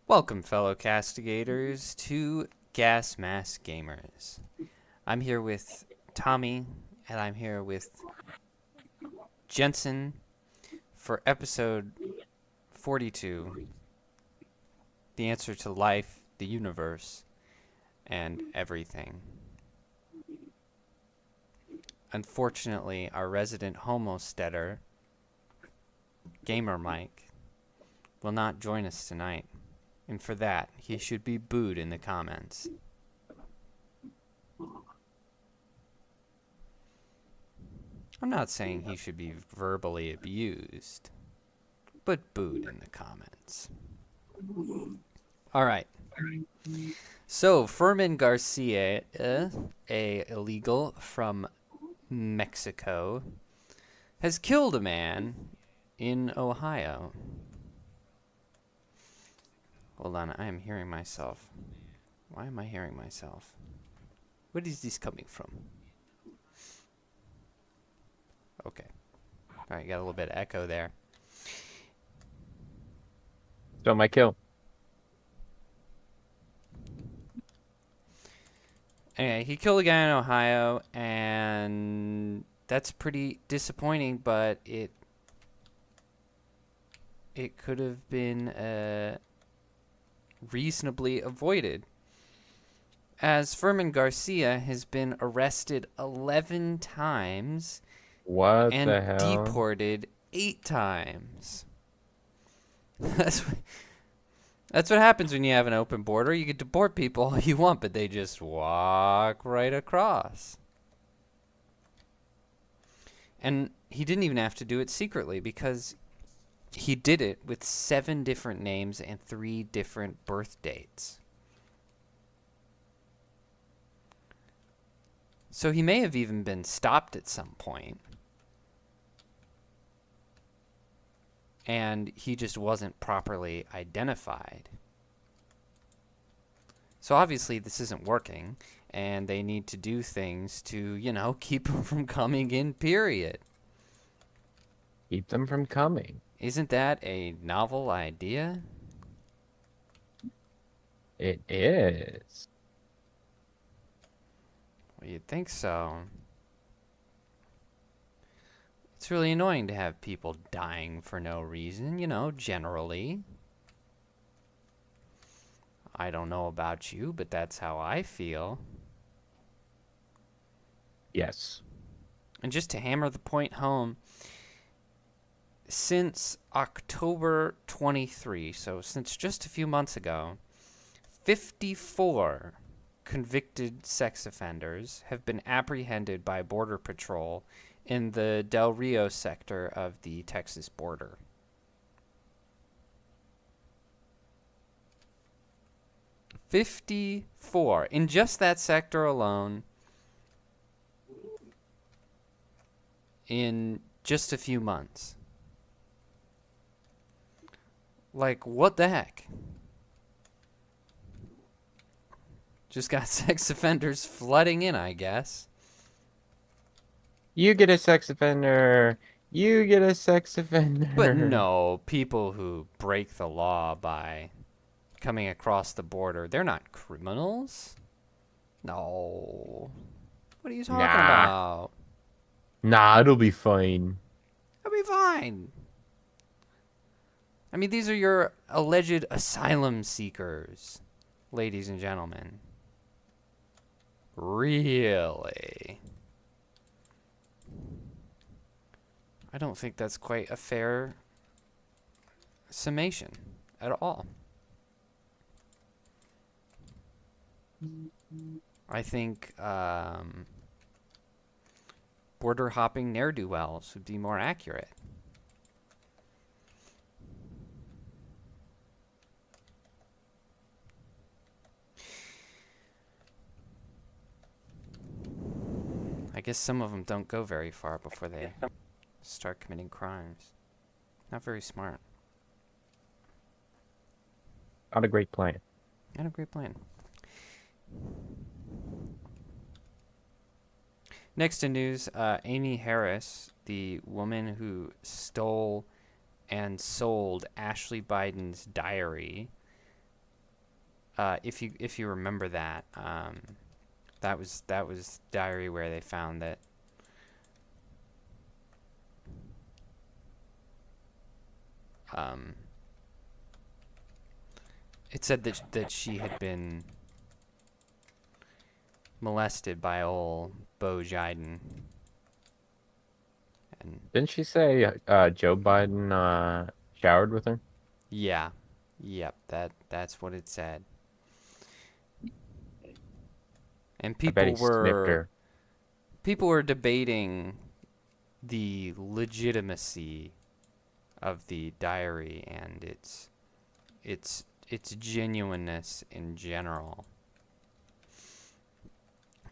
Welcome, fellow castigators, to GasMaskGamers. I'm here with Tommy, and I'm here with Jensen for episode 42, the answer to life, the universe, and everything. Unfortunately, our resident homesteader, Gamer Mike, will not join us tonight. And for that, he should be booed in the comments. I'm not saying he should be verbally abused, but booed in the comments. All right. So, Furman Garcia, a illegal from Mexico, has killed a man in Ohio. Hold on, I am hearing myself. Why am I hearing myself? What is this coming from? Okay. All right, got a little bit of echo there. So my kill. Anyway, he killed a guy in Ohio, and that's pretty disappointing, but it could have been reasonably avoided, as Furman Garcia has been arrested 11 times What and the hell? deported 8 times. That's what happens when you have an open border. You can deport people all you want, but they just walk right across. And he didn't even have to do it secretly, because he did it with 7 different names and 3 different birth dates. So he may have even been stopped at some point. And he just wasn't properly identified. So obviously this isn't working, and they need to do things to, keep him from coming in, period. Keep them from coming. Isn't that a novel idea? It is. Well, you'd think so. It's really annoying to have people dying for no reason, generally. I don't know about you, but that's how I feel. Yes. And just to hammer the point home, since October 23, so since just a few months ago, 54 convicted sex offenders have been apprehended by Border Patrol in the Del Rio sector of the Texas border. "54 in just that sector alone in just a few months." Like, what the heck? Just got sex offenders flooding in, I guess. You get a sex offender. You get a sex offender. But no, people who break the law by coming across the border, they're not criminals. No. What are you talking Nah. about? Nah, it'll be fine. It'll be fine. I mean, these are your alleged asylum seekers, ladies and gentlemen. Really? I don't think that's quite a fair summation at all. I think border hopping ne'er-do-wells would be more accurate. I guess some of them don't go very far before they start committing crimes. Not very smart. Not a great plan. Not a great plan. Next in news, Amy Harris, the woman who stole and sold Ashley Biden's diary. If you remember that, that was diary where they found that it said that she had been molested by old Bo Jaeden. And Didn't she say Joe Biden showered with her? yeah, yep, that's what it said. And I bet he sniffed her. people were debating the legitimacy of the diary and its genuineness in general.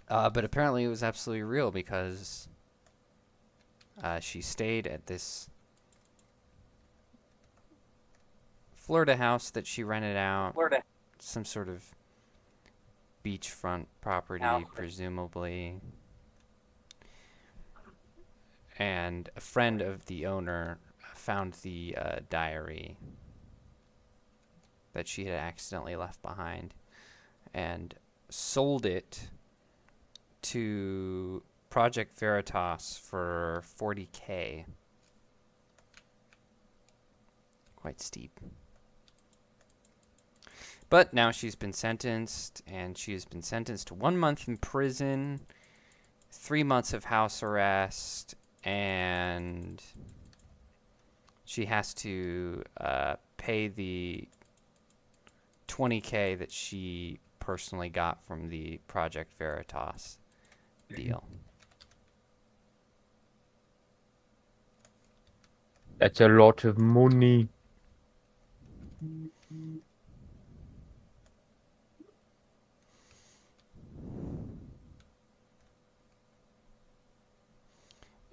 But apparently it was absolutely real because she stayed at this Florida house that she rented out. Some sort of beachfront property, presumably. And a friend of the owner found the diary that she had accidentally left behind and sold it to Project Veritas for $40K. Quite steep. But now she's been sentenced, and she has been sentenced to 1 month in prison, 3 months of house arrest, and she has to pay the $20K that she personally got from the Project Veritas deal. That's a lot of money.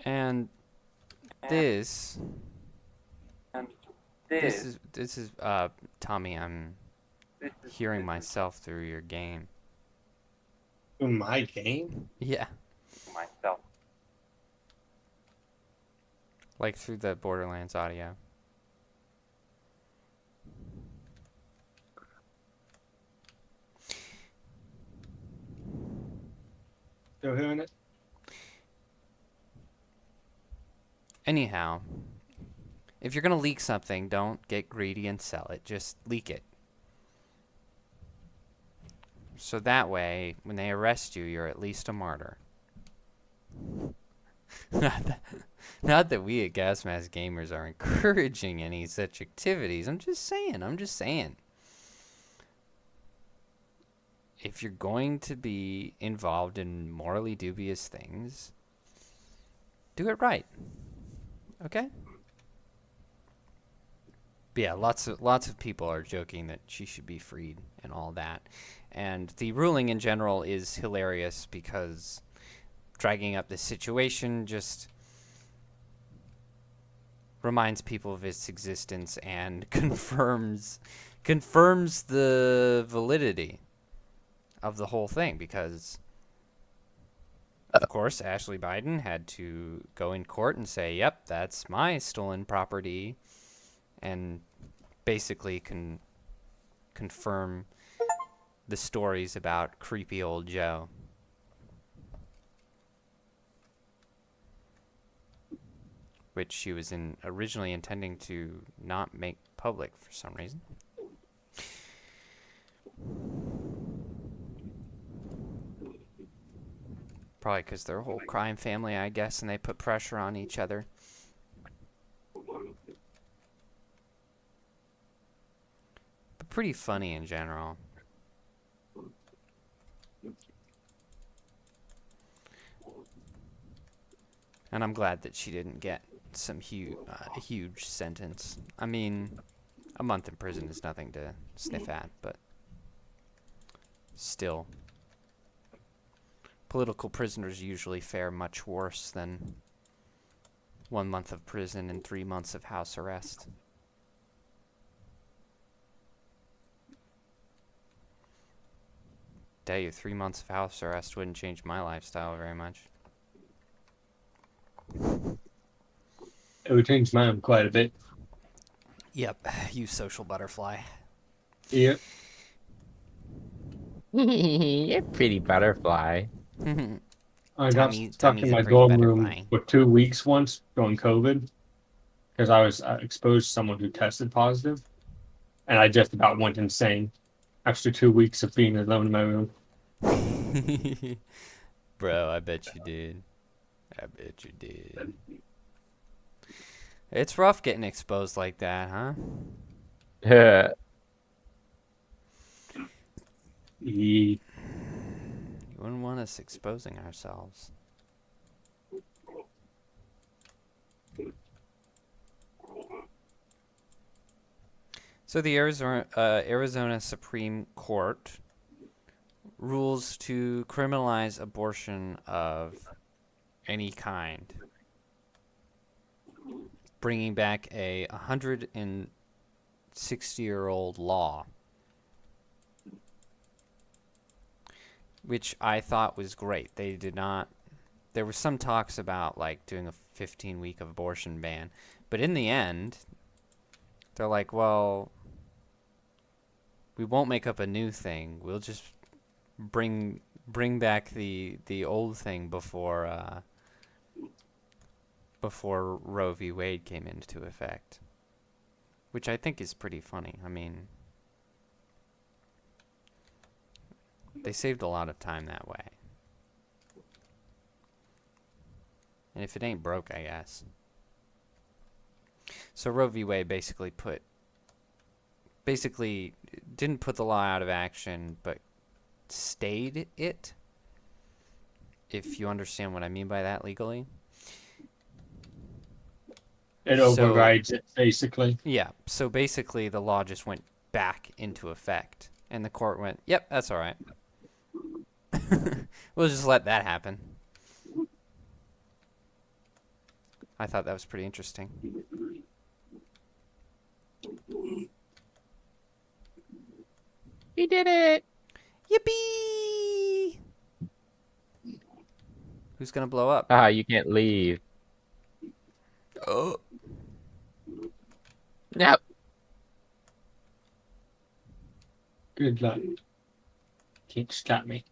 And this is Tommy, I'm hearing myself through your game. My game? Yeah. Myself. Like through the Borderlands audio. Still hearing it? Anyhow, if you're going to leak something, don't get greedy and sell it. Just leak it. So that way, when they arrest you, you're at least a martyr. Not that we at GasMaskGamers are encouraging any such activities. I'm just saying. If you're going to be involved in morally dubious things, do it right. Okay? But yeah, lots of people are joking that she should be freed and all that. And the ruling in general is hilarious because dragging up this situation just reminds people of its existence and confirms the validity of the whole thing, because of course Ashley Biden had to go in court and say, yep, that's my stolen property, and basically confirm the stories about creepy old Joe. Which she was originally intending to not make public for some reason. Probably because they're a whole crime family, I guess, and they put pressure on each other. But pretty funny in general. And I'm glad that she didn't get some huge sentence. I mean, a month in prison is nothing to sniff at, but still. Political prisoners usually fare much worse than 1 month of prison and 3 months of house arrest. Tell you, 3 months of house arrest wouldn't change my lifestyle very much. It would change mine quite a bit. Yep, you social butterfly. Yep. You're pretty butterfly. I got stuck in Tommy's a my pretty dorm room butterfly. for 2 weeks once during COVID because I was exposed to someone who tested positive, and I just about went insane after 2 weeks of being alone in my room. Bro, I bet you did. I bet you did. It's rough getting exposed like that, huh? Ye- You wouldn't want us exposing ourselves. So the Arizona Supreme Court rules to criminalize abortion of any kind, bringing back a 160-year-old law, which I thought was great. They did not. There were some talks about like doing a 15-week abortion ban, but in the end, they're like, well, we won't make up a new thing. We'll just bring back the old thing before Roe v. Wade came into effect, which I think is pretty funny. I mean, they saved a lot of time that way. And if it ain't broke, I guess. So Roe v. Wade basically didn't put the law out of action, but stayed it, if you understand what I mean by that legally. It overrides it, basically. Yeah, so basically the law just went back into effect, and the court went, yep, that's all right. We'll just let that happen. I thought that was pretty interesting. You did it! Yippee! Who's gonna blow up? Ah, you can't leave. Oh. Nope. Good luck. Can't stop me.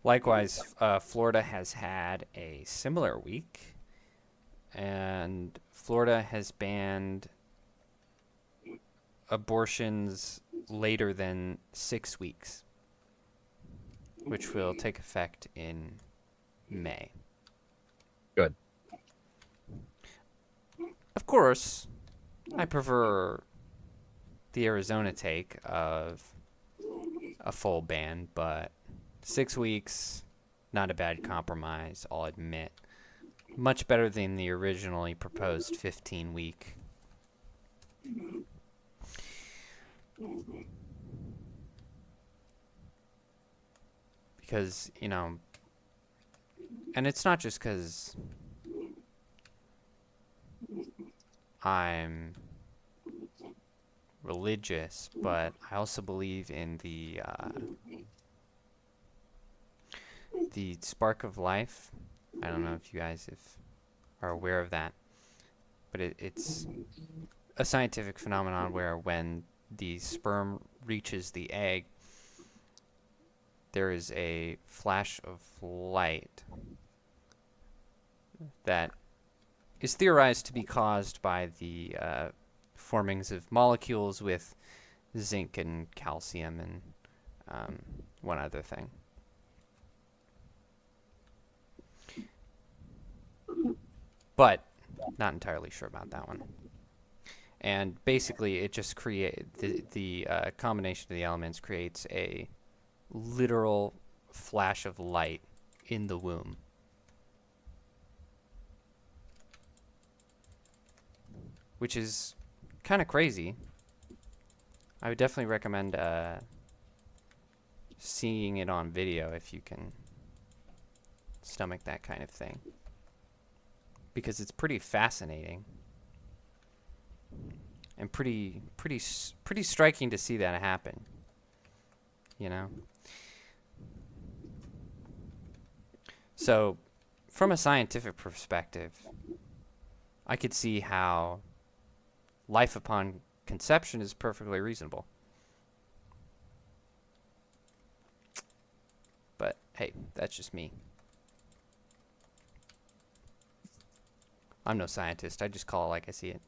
Likewise, Florida has had a similar week, and Florida has banned abortions later than 6 weeks, which will take effect in May. Good. Of course, I prefer the Arizona take of a full ban, but 6 weeks, not a bad compromise, I'll admit. Much better than the originally proposed 15-week. Because, you know, and it's not just because I'm religious, but I also believe in the spark of life. I don't know if you guys are aware of that, but it's a scientific phenomenon where when the sperm reaches the egg, there is a flash of light that is theorized to be caused by the formings of molecules with zinc and calcium and one other thing. But not entirely sure about that one. And basically, it just the combination of the elements creates a literal flash of light in the womb. Which is kind of crazy. I would definitely recommend seeing it on video if you can stomach that kind of thing. Because it's pretty fascinating. And pretty striking to see that happen. You know? So, from a scientific perspective, I could see how life upon conception is perfectly reasonable. But hey, that's just me. I'm no scientist. I just call it like I see it.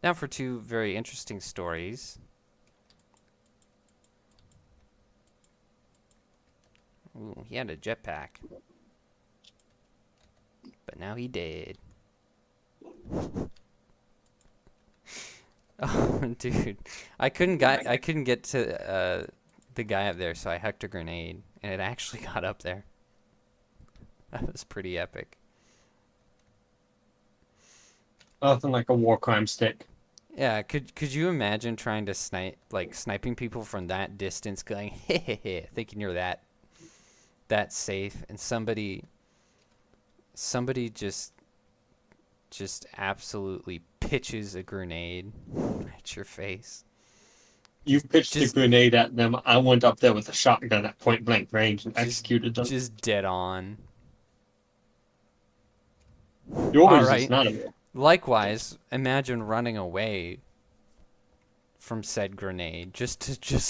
Now for two very interesting stories. Ooh, he had a jetpack. But now he dead. Oh, dude. I couldn't get to the guy up there, so I hucked a grenade, and it actually got up there. That was pretty epic. Nothing like a war crime stick. Yeah, could you imagine trying to sniping people from that distance, going hey, thinking you're that safe, and somebody just absolutely pitches a grenade at your face. You've pitched a grenade at them. I went up there with a shotgun at point blank range and executed them. Just dead on. Yours is not a war. Likewise, imagine running away from said grenade just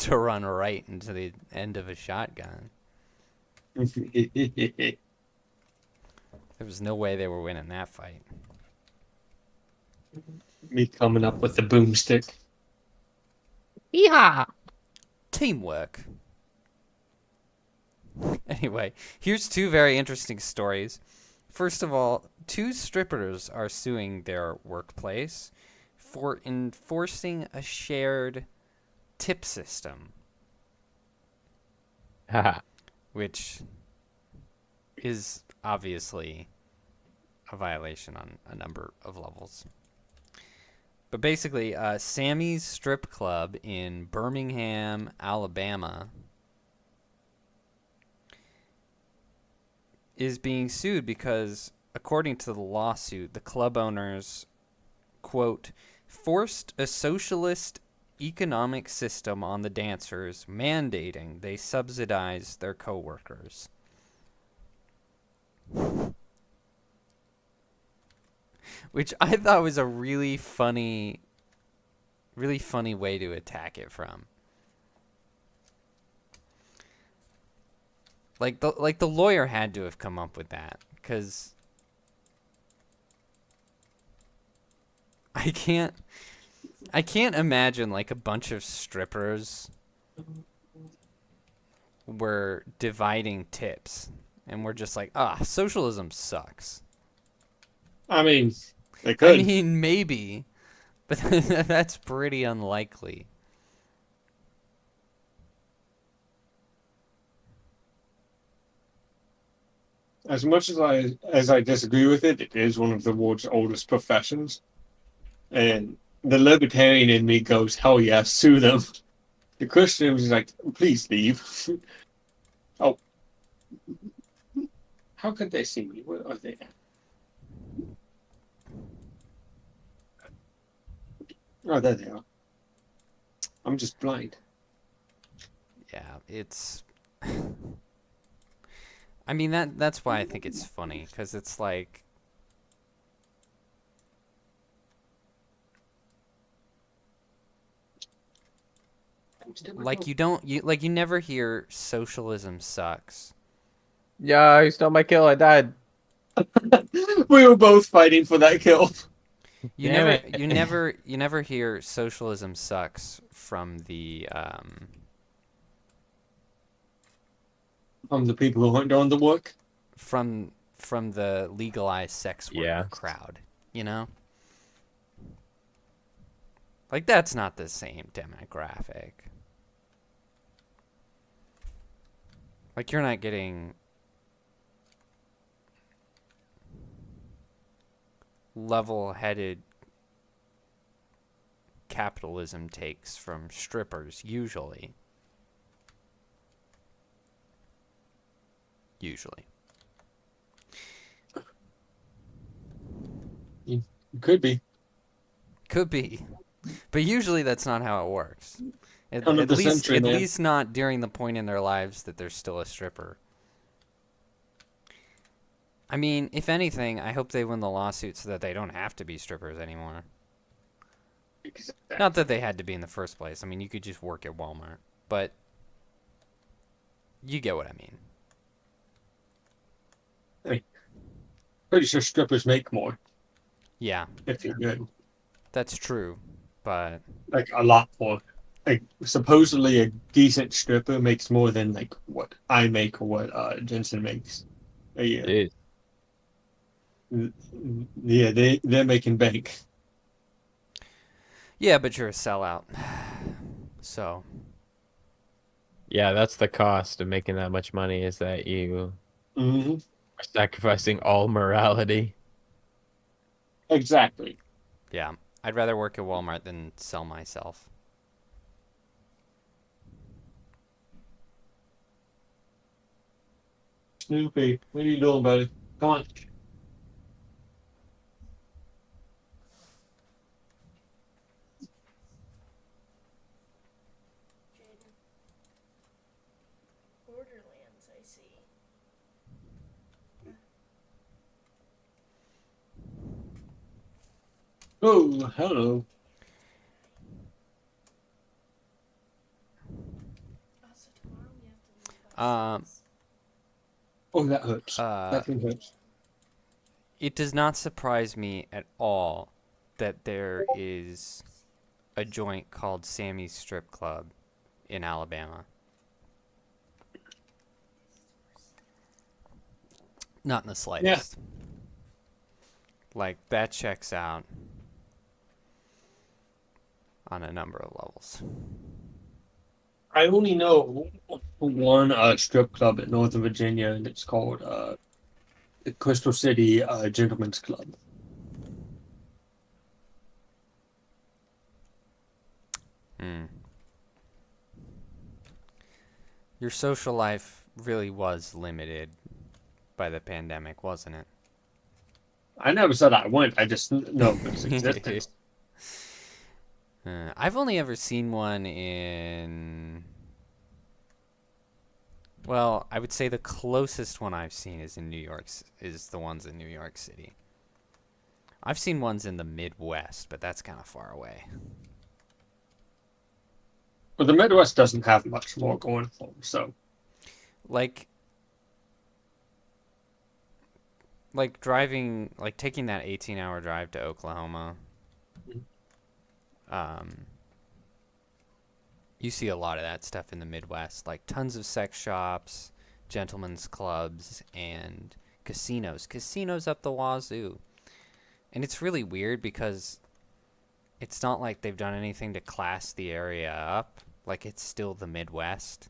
to run right into the end of a shotgun. There was no way they were winning that fight. Me coming up with the boomstick. Yeehaw! Teamwork. Anyway, here's two very interesting stories. First of all, two strippers are suing their workplace for enforcing a shared tip system. Which is obviously a violation on a number of levels. But basically, Sammy's Strip Club in Birmingham, Alabama, is being sued because, according to the lawsuit, the club owners, quote, forced a socialist economic system on the dancers, mandating they subsidize their coworkers. Which I thought was a really funny way to attack it from. Like the lawyer had to have come up with that, because I can't imagine like a bunch of strippers were dividing tips and we're just like, socialism sucks. I mean, they could. I mean, maybe, but that's pretty unlikely. As much as I disagree with it, it is one of the world's oldest professions. And the libertarian in me goes, hell yeah, sue them. The Christian was like, please leave. Oh. How could they see me? Where are they at? Oh, there they are. I'm just blind. Yeah, it's... I mean, that's why I think it's funny, because it's like... Like, you never hear socialism sucks. Yeah, you stole my kill. I died. We were both fighting for that kill. You never hear socialism sucks from the From the people who aren't doing the work. From the legalized sex work crowd, you know? Like, that's not the same demographic. Like, you're not getting level-headed capitalism takes from strippers, usually. Usually. Could be. Could be. But usually that's not how it works. At, 100% true, at man. least not during the point in their lives that they're still a stripper. I mean, if anything, I hope they win the lawsuit so that they don't have to be strippers anymore. Exactly. Not that they had to be in the first place. I mean, you could just work at Walmart. But you get what I mean. Pretty sure strippers make more Yeah, if you're good. that's true. But Like a lot more. Like supposedly a decent stripper makes more than like what I make or what Jensen makes a year. Dude. Yeah, they're making bank. yeah, but you're a sellout. So, Yeah, that's the cost of making that much money is that you Hmm. are sacrificing all morality. Exactly. yeah, I'd rather work at Walmart than sell myself. Snoopy, what are you doing, buddy? Come on. Jaeden. Borderlands, I see. Oh, hello. So tomorrow we have to leave by Um, 6. Oh, that hurts. That thing hurts. It does not surprise me at all that there is a joint called Sammy's Strip Club in Alabama. Not in the slightest. Like, that checks out on a number of levels. I only know one strip club in Northern Virginia, and it's called the Crystal City Gentlemen's Club. Hmm. Your social life really was limited by the pandemic, wasn't it? I never said I went. I just know of its existence. I've only ever seen one in. Well, I would say the closest one I've seen is in New York. Is the ones in New York City. I've seen ones in the Midwest, but that's kind of far away. But the Midwest doesn't have much more going for them, so Like driving, like taking that 18-hour drive to Oklahoma. You see a lot of that stuff in the Midwest, like tons of sex shops, gentlemen's clubs, and casinos. Casinos up the wazoo. And it's really weird because it's not like they've done anything to class the area up. Like, it's still the Midwest.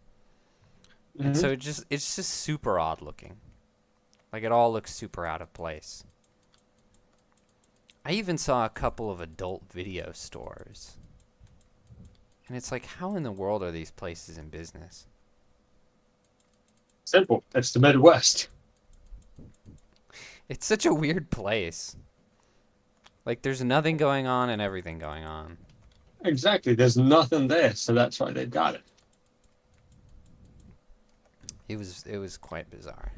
And so it's just super odd looking. Like, it all looks super out of place. I even saw a couple of adult video stores. And it's like, how in the world are these places in business? simple. It's the Midwest. It's such a weird place. Like, there's nothing going on and everything going on. Exactly. There's nothing there, so that's why they've got it. It was quite bizarre.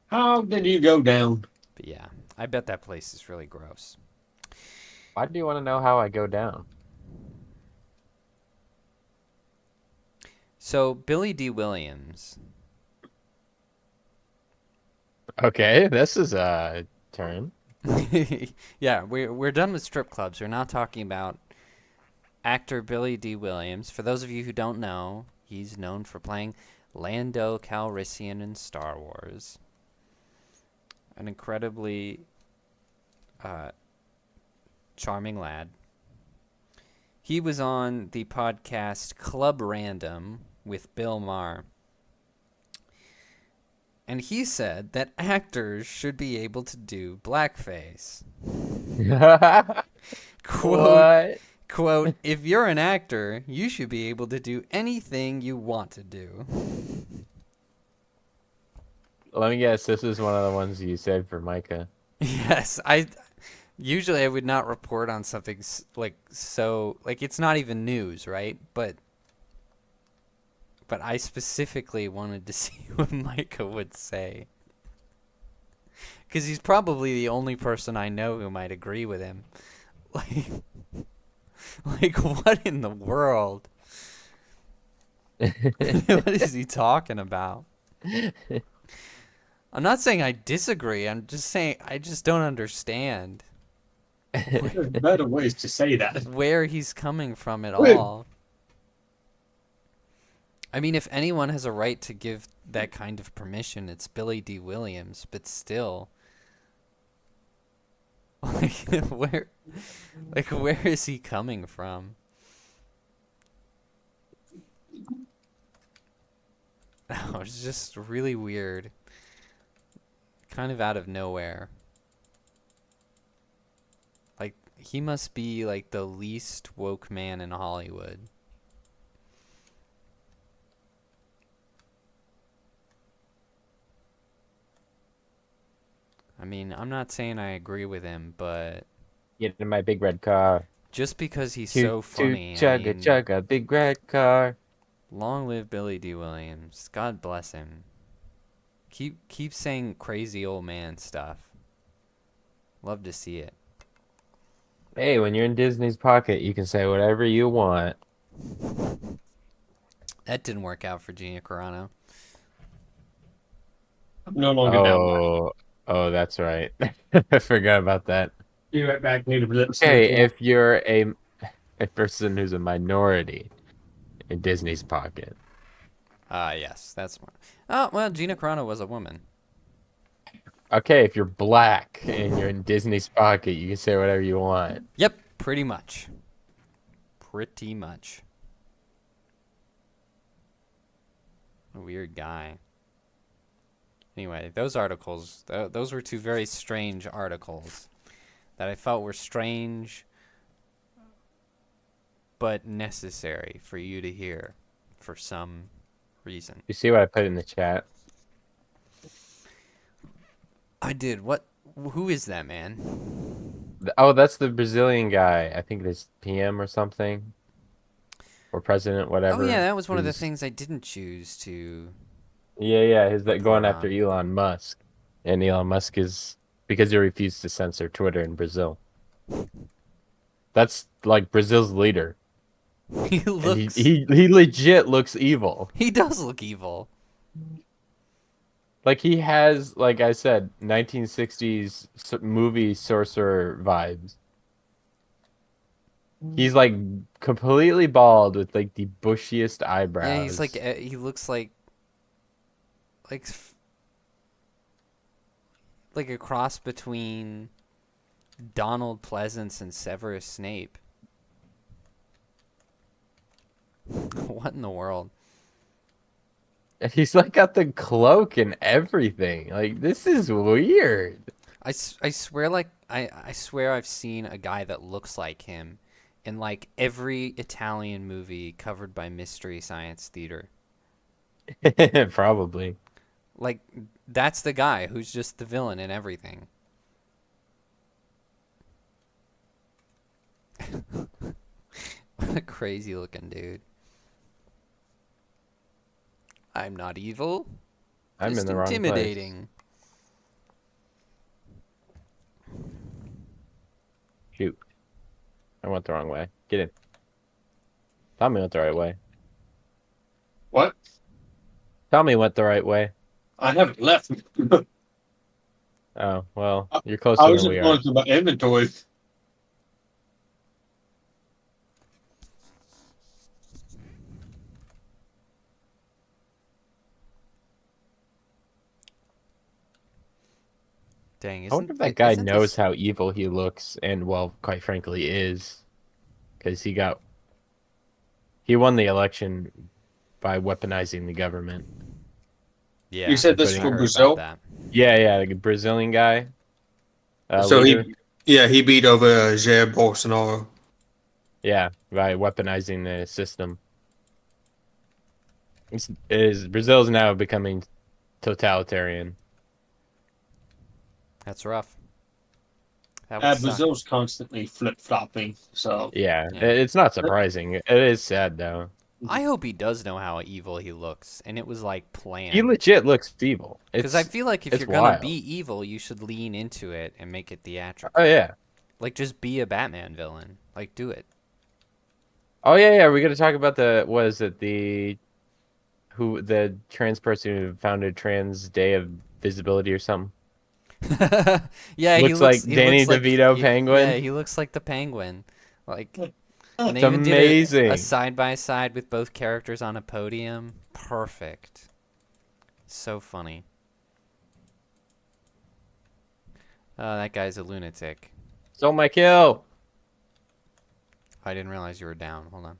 How did you go down? But yeah, I bet that place is really gross. Why do you want to know how I go down? So, Billy D. Williams. Okay, this is a turn. Yeah, we're done with strip clubs. We're now talking about actor Billy D. Williams. For those of you who don't know, he's known for playing Lando Calrissian in Star Wars. An incredibly charming lad. He was on the podcast Club Random with Bill Maher. And he said that actors should be able to do blackface. Quote, if you're an actor, you should be able to do anything you want to do. Let me guess, this is one of the ones you said for Micah. Yes, I usually I would not report on something like so like it's not even news, right? But I specifically wanted to see what Micah would say. Because he's probably the only person I know who might agree with him. Like, like what in the world? What is he talking about? I'm not saying I disagree. I'm just saying I just don't understand There's better ways to say that. where he's coming from at Wait. all. I mean, if anyone has a right to give that kind of permission, it's Billy D. Williams, but still. Like where where is he coming from? Oh, it's just really weird. Kind of out of nowhere. Like he must be like the least woke man in Hollywood. I mean, I'm not saying I agree with him, but Get in my big red car. just because he's Toot, so funny, toot, chugga, I mean, chugga, big red car. long live Billy D. Williams. God bless him. Keep saying crazy old man stuff. Love to see it. Hey, when you're in Disney's pocket, you can say whatever you want. That didn't work out for Gina Carano. I'm no longer down. Oh, that's right. I forgot about that. Be right back. Need a blitz. Okay, if you're a person who's a minority in Disney's pocket. Yes, that's more. Oh, well, Gina Carano was a woman. Okay, if you're black and you're in Disney's pocket, you can say whatever you want. Yep, pretty much. Pretty much. A weird guy. Anyway, those articles, those were two very strange articles that I felt were strange but necessary for you to hear for some reason. You see what I put in the chat? I did. What? Who is that man? Oh, that's the Brazilian guy. I think it's PM or something. Or president, whatever. Oh yeah, that was one of the Who's- things I didn't choose to. Yeah, he's like going Report after on. Elon Musk. And Elon Musk is because he refused to censor Twitter in Brazil. That's like Brazil's leader. He And looks. he legit looks evil. He does look evil. Like he has, like I said, 1960s movie sorcerer vibes. He's like completely bald with like the bushiest eyebrows. Yeah, he's like he looks like like a cross between Donald Pleasance and Severus Snape. What in the world? And he's like got the cloak and everything. Like this is weird. I swear like I swear I've seen a guy that looks like him in like every Italian movie covered by Mystery Science Theater. Probably. Like that's the guy who's just the villain in everything. What a crazy looking dude. I'm not evil. I'm Just in the wrong place. intimidating. Shoot. I went the wrong way. Get in. Tommy went the right way. What? Tommy went the right way. I haven't left. Oh, well, you're I closer was than just we are. going through my inventory. Dang, I wonder if that isn't guy isn't knows this- how evil he looks and, well, quite frankly, is. Because he won the election by weaponizing the government. Yeah, You said this Putting- for I heard about Brazil? that. Yeah, the Brazilian guy. So Leader. he beat over Jair Bolsonaro. Yeah, by weaponizing the system. Brazil's now becoming totalitarian. That's rough. That would suck. Brazil's constantly flip-flopping, so... Yeah, Yeah. it's not surprising. It is sad though. I hope he does know how evil he looks, and it was like planned. He legit looks evil. Because I feel like if it's you're gonna wild. be evil, you should lean into it and make it theatrical. Oh yeah. Like just be a Batman villain. Like do it. Oh yeah. We're gonna talk about the trans person who founded Trans Day of Visibility or something. Yeah, Looks like Danny DeVito Penguin. Yeah, he looks like the Penguin. Like, and It's they even did amazing. a side by side with both characters on a podium. Perfect. So funny. That guy's a lunatic. Stole my kill. I didn't realize you were down. Hold on.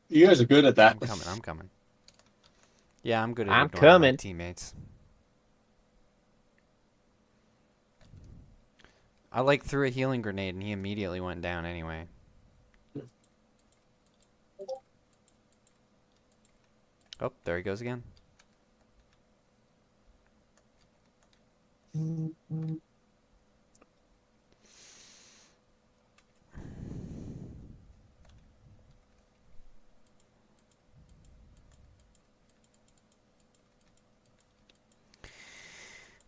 You guys are good at that. I'm coming. Yeah, I'm good at I'm ignoring my coming. teammates. I like threw a healing grenade and he immediately went down anyway. Oh, there he goes again.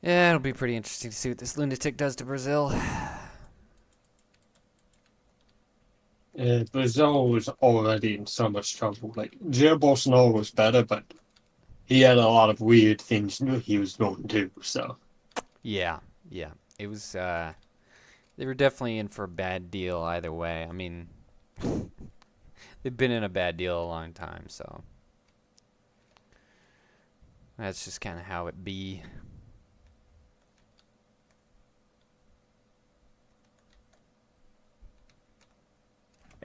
Yeah, it'll be pretty interesting to see what this lunatic does to Brazil. Brazil was already in so much trouble. Like, Jair Bolsonaro was better, but he had a lot of weird things he was going to do, so... Yeah. It was, they were definitely in for a bad deal either way. I mean, they've been in a bad deal a long time, so... That's just kind of how it be.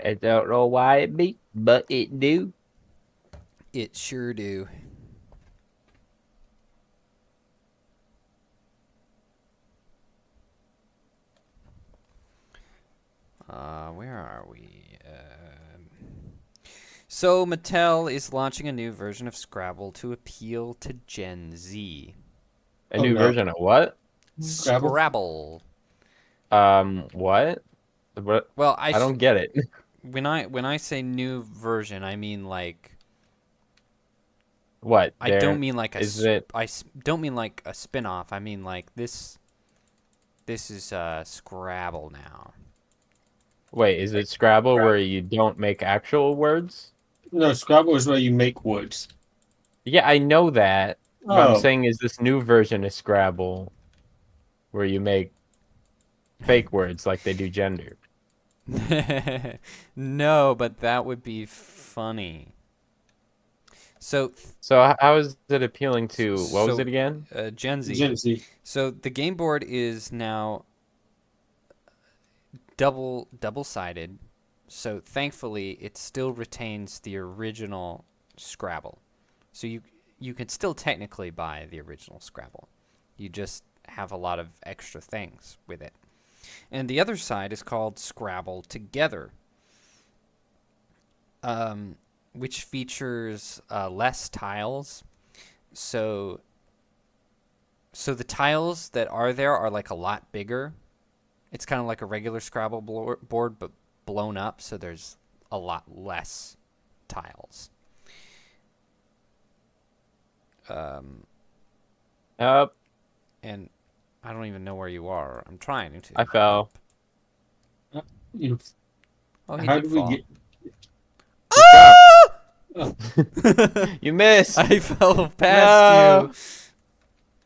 I don't know why it be, but it do. It sure do. Where are we? So Mattel is launching a new version of Scrabble to appeal to Gen Z. A Oh, new no. version of what? Scrabble? What? What? Well, I don't get it. when I say new version, I mean like What? I don't mean like don't mean like a spin-off. I mean like this is Scrabble now. Wait, is it Scrabble where you don't make actual words? No, Scrabble is where you make words. Yeah, I know that. But Oh. I'm saying, is this new version of Scrabble where you make fake words like they do gender? No, but that would be funny. So So how is it appealing to, what was So- it again? Gen Z. Gen Z. So the game board is now double-sided. So thankfully, it still retains the original Scrabble. So you can still technically buy the original Scrabble. You just have a lot of extra things with it. And the other side is called Scrabble Together, which features less tiles. So the tiles that are there are like a lot bigger. It's kind of like a regular Scrabble board, but blown up, so there's a lot less tiles. Up. And I don't even know where you are. I'm trying to. I fell. You, Oh, he how did do we fall. get... You missed. I fell past you.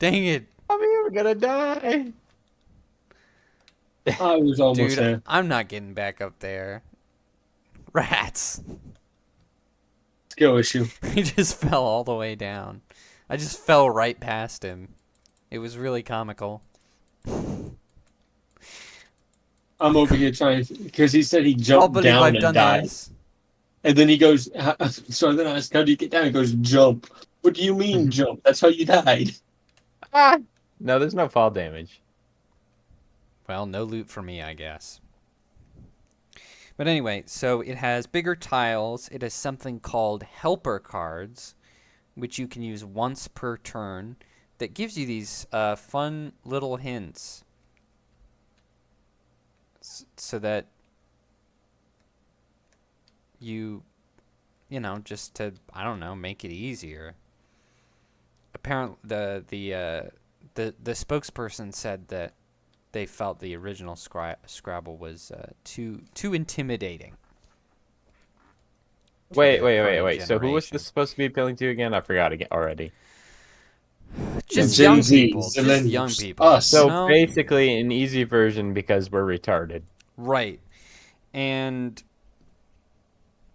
Dang it. I mean, we're gonna die. I was almost Dude, there. I'm not getting back up there. Rats. Skill issue. He just fell all the way down. I just fell right past him. It was really comical. I'm over here trying... Because he said he I'll jumped believe down I've and done died. this. And then he goes... So then I asked, how do you get down? He goes, jump. What do you mean, jump? That's how you died. Ah. No, there's no fall damage. Well, no loot for me, I guess. But anyway, so it has bigger tiles. It has something called helper cards, which you can use once per turn, that gives you these fun little hints so that you know, just to, I don't know, make it easier. Apparently, the spokesperson said that they felt the original Scrabble was too intimidating. to Wait, the wait, wait, current wait. So who was generation. this supposed to be appealing to again? I forgot again already. Just Gen young Z, people. Just young millennials, people. us. So You know? basically, an easy version because we're retarded. Right. And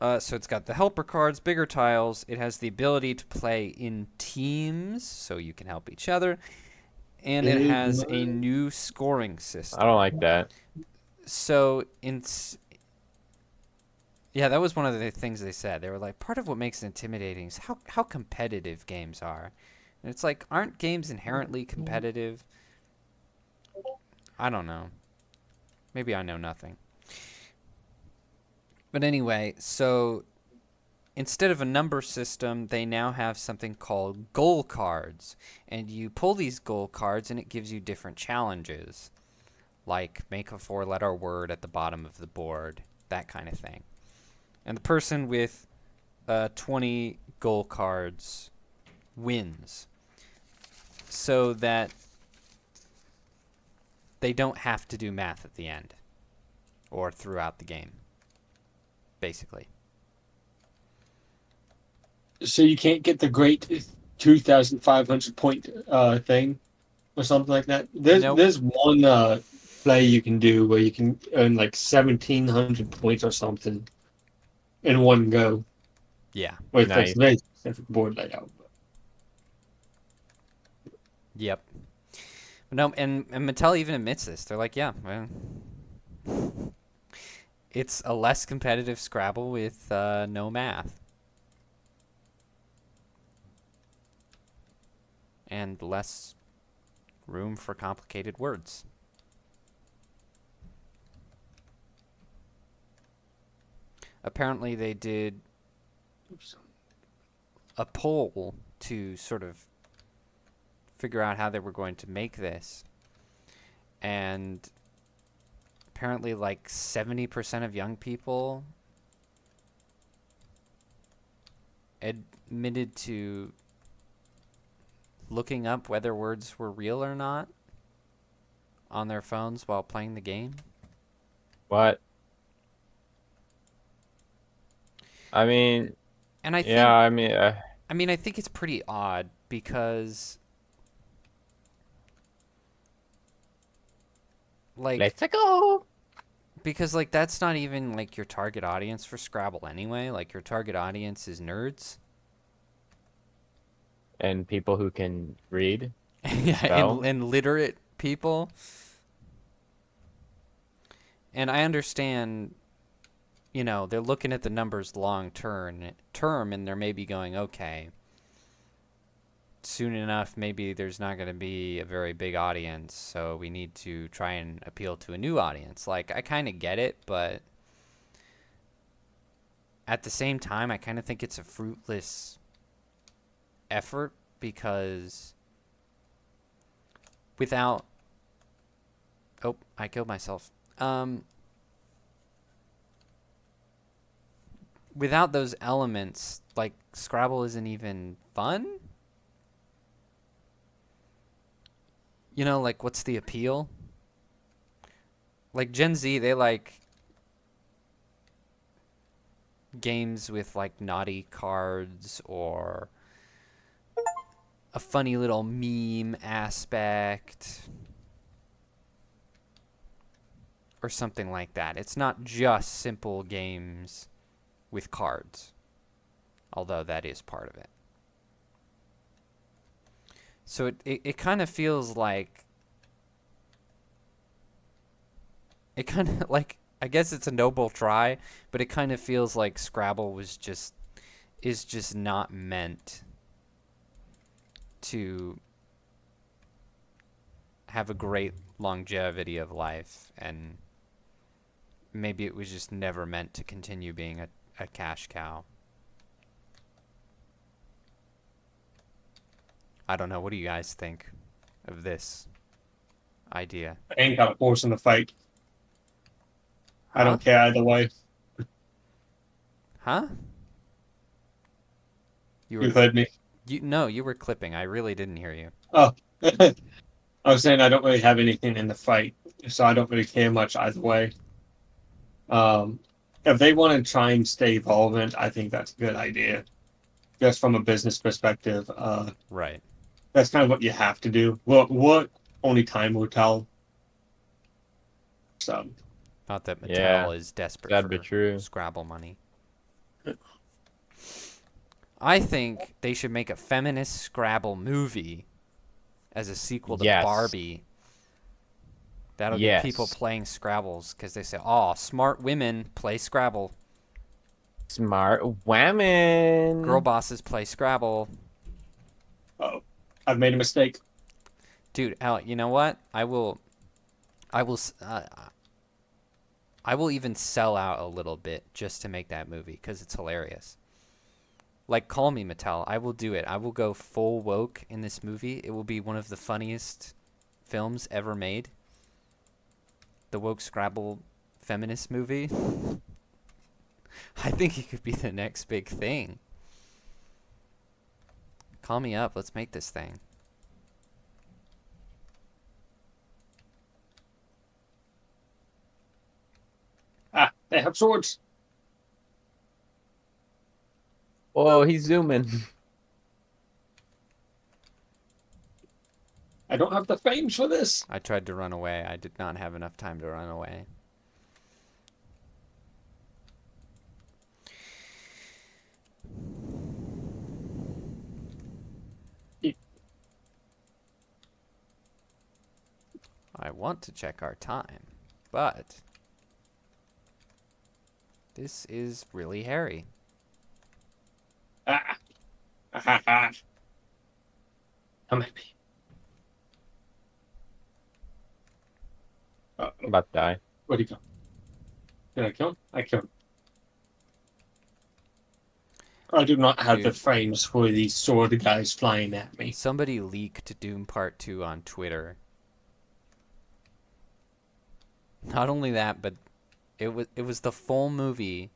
so it's got the helper cards, bigger tiles. It has the ability to play in teams, so you can help each other. And it has a new scoring system. I don't like that. So yeah, that was one of the things they said. They were like, part of what makes it intimidating is how competitive games are. And it's like, aren't games inherently competitive? I don't know. Maybe I know nothing. But anyway, so instead of a number system, they now have something called goal cards. And you pull these goal cards and it gives you different challenges. Like make a 4-letter word at the bottom of the board, that kind of thing. And the person with 20 goal cards wins. So that they don't have to do math at the end or throughout the game, basically. So you can't get the great 2,500 point thing or something like that. Nope. There's one play you can do where you can earn like 1,700 points or something in one go. Yeah. With Nice. a very specific board layout. Yep. No, and Mattel even admits this. They're like, yeah, well, it's a less competitive Scrabble with no math. And less room for complicated words. Apparently they did a poll to sort of figure out how they were going to make this. And apparently like 70% of young people admitted to looking up whether words were real or not on their phones while playing the game. What? I mean, And I think, yeah, I mean, I think it's pretty odd because like let's go. because like that's not even like your target audience for Scrabble anyway. Like your target audience is nerds. And people who can read. Yeah, Spell. and literate people. And I understand, you know, they're looking at the numbers long term and they're maybe going, okay, soon enough maybe there's not going to be a very big audience, so we need to try and appeal to a new audience. Like, I kind of get it, but at the same time, I kind of think it's a fruitless effort because without... Oh, I killed myself. Without those elements, like, Scrabble isn't even fun? You know, like, what's the appeal? Like, Gen Z, they like games with, like, naughty cards or a funny little meme aspect or something like that. It's not just simple games with cards, although that is part of it. So it kind of feels like, it kind of like, I guess it's a noble try, but it kind of feels like Scrabble is just not meant to have a great longevity of life, and maybe it was just never meant to continue being a cash cow. I don't know. What do you guys think of this idea? I ain't got a horse in the fight. I don't care either way. Huh? You You were heard me. no, you were clipping. I really didn't hear you. Oh. I was saying I don't really have anything in the fight, so I don't really care much either way. If they want to try and stay relevant, I think that's a good idea. Just from a business perspective, Right. that's kind of what you have to do. What only time will tell. So, Not that Mattel Yeah, is desperate that'd for be true. Scrabble money. I think they should make a feminist Scrabble movie as a sequel to Yes. Barbie. That'll get people Yes. playing Scrabbles because they say, "Oh, smart women play Scrabble. Smart women. Girl bosses play Scrabble." oh, I've made a mistake. Dude, you know what? I will even sell out a little bit just to make that movie because it's hilarious. Like, call me Mattel. I will do it. I will go full woke in this movie. It will be one of the funniest films ever made. The woke Scrabble feminist movie. I think it could be the next big thing. Call me up. Let's make this thing. Ah, they have swords. Oh, he's zooming. I don't have the frames for this. I tried to run away. I did not have enough time to run away. I want to check our time, but this is really hairy. Ah. Ah, ha, ha. Come at me. I'm about to die. Where'd he go? Did I kill him? I killed him. I do not have the Dude. frames for these sword guys flying at me. Somebody leaked Doom Part 2 on Twitter. Not only that, but it was the full movie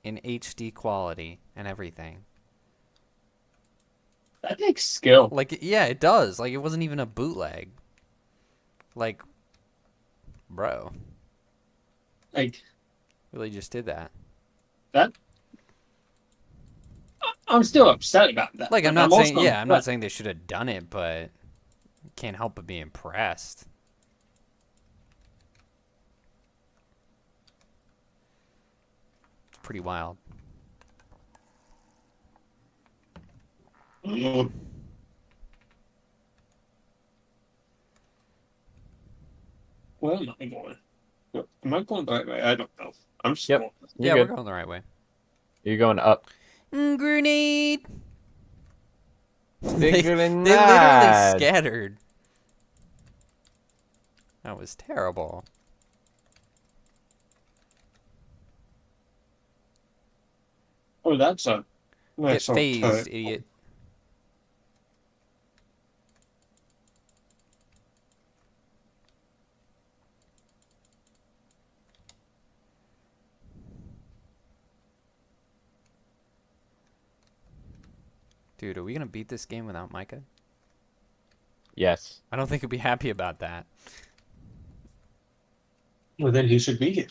in HD quality and everything. That takes skill. Like, yeah, it does. Like, it wasn't even a bootleg. Like, bro, Like really just did that. that. I'm still upset about that. Like, I'm but not saying, also yeah, I'm not upset. saying they should have done it, but can't help but be impressed. It's pretty wild. Mm. Where am I going? Am I going the right way? I don't know. I'm just Yep. going. Yeah, You're we're going the right way. You're going up. Grenade! Bigger than They literally that. scattered. That was terrible. Oh, that's a Get nice old phased, turret. idiot. Dude, are we gonna beat this game without Micah? Yes. I don't think he'd be happy about that. Well, then he should be here.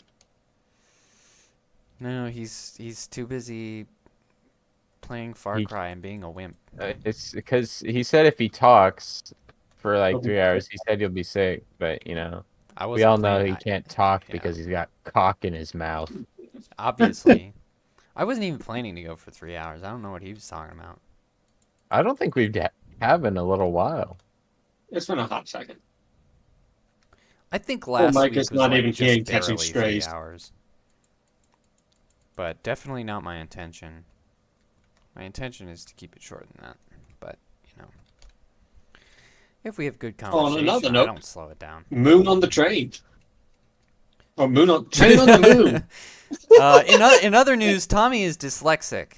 No, he's too busy playing Far He- Cry and being a wimp. It's because he said if he talks for like Oh. 3 hours, he said he'll be sick. But you know, I we wasn't all know playing- he can't talk yeah. because he's got cock in his mouth. Obviously. I wasn't even planning to go for 3 hours. I don't know what he was talking about. I don't think we've have in a little while. It's been a hot second. I think last Mike week is was not like even just here catching barely 3 strays. hours. But definitely not my intention. My intention is to keep it shorter than that. But, you know. If we have good On conversation, another I note- don't slow it down. Moon on the train. Oh, moon on train on the moon. In other news, Tommy is dyslexic.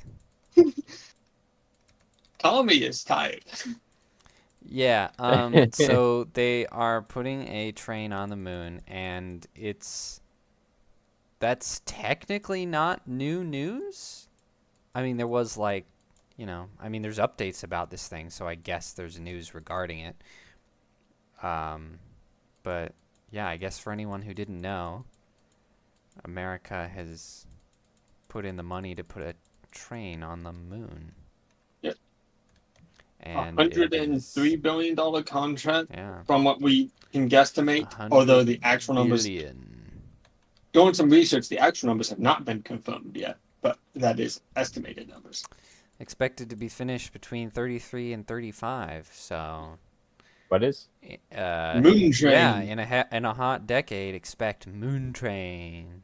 Tommy is tired. Yeah, so they are putting a train on the moon, and that's technically not new news. I mean, there was like, there's updates about this thing, so I guess there's news regarding it. But yeah, I guess for anyone who didn't know, America has put in the money to put a train on the moon. Yep. And $103 billion contract, yeah, from what we can guesstimate, although the actual numbers, doing some research, the actual numbers have not been confirmed yet, but that is estimated numbers. expected to be finished between 33 and 35. So, What is? Moon train. Yeah, in a hot decade, expect moon train.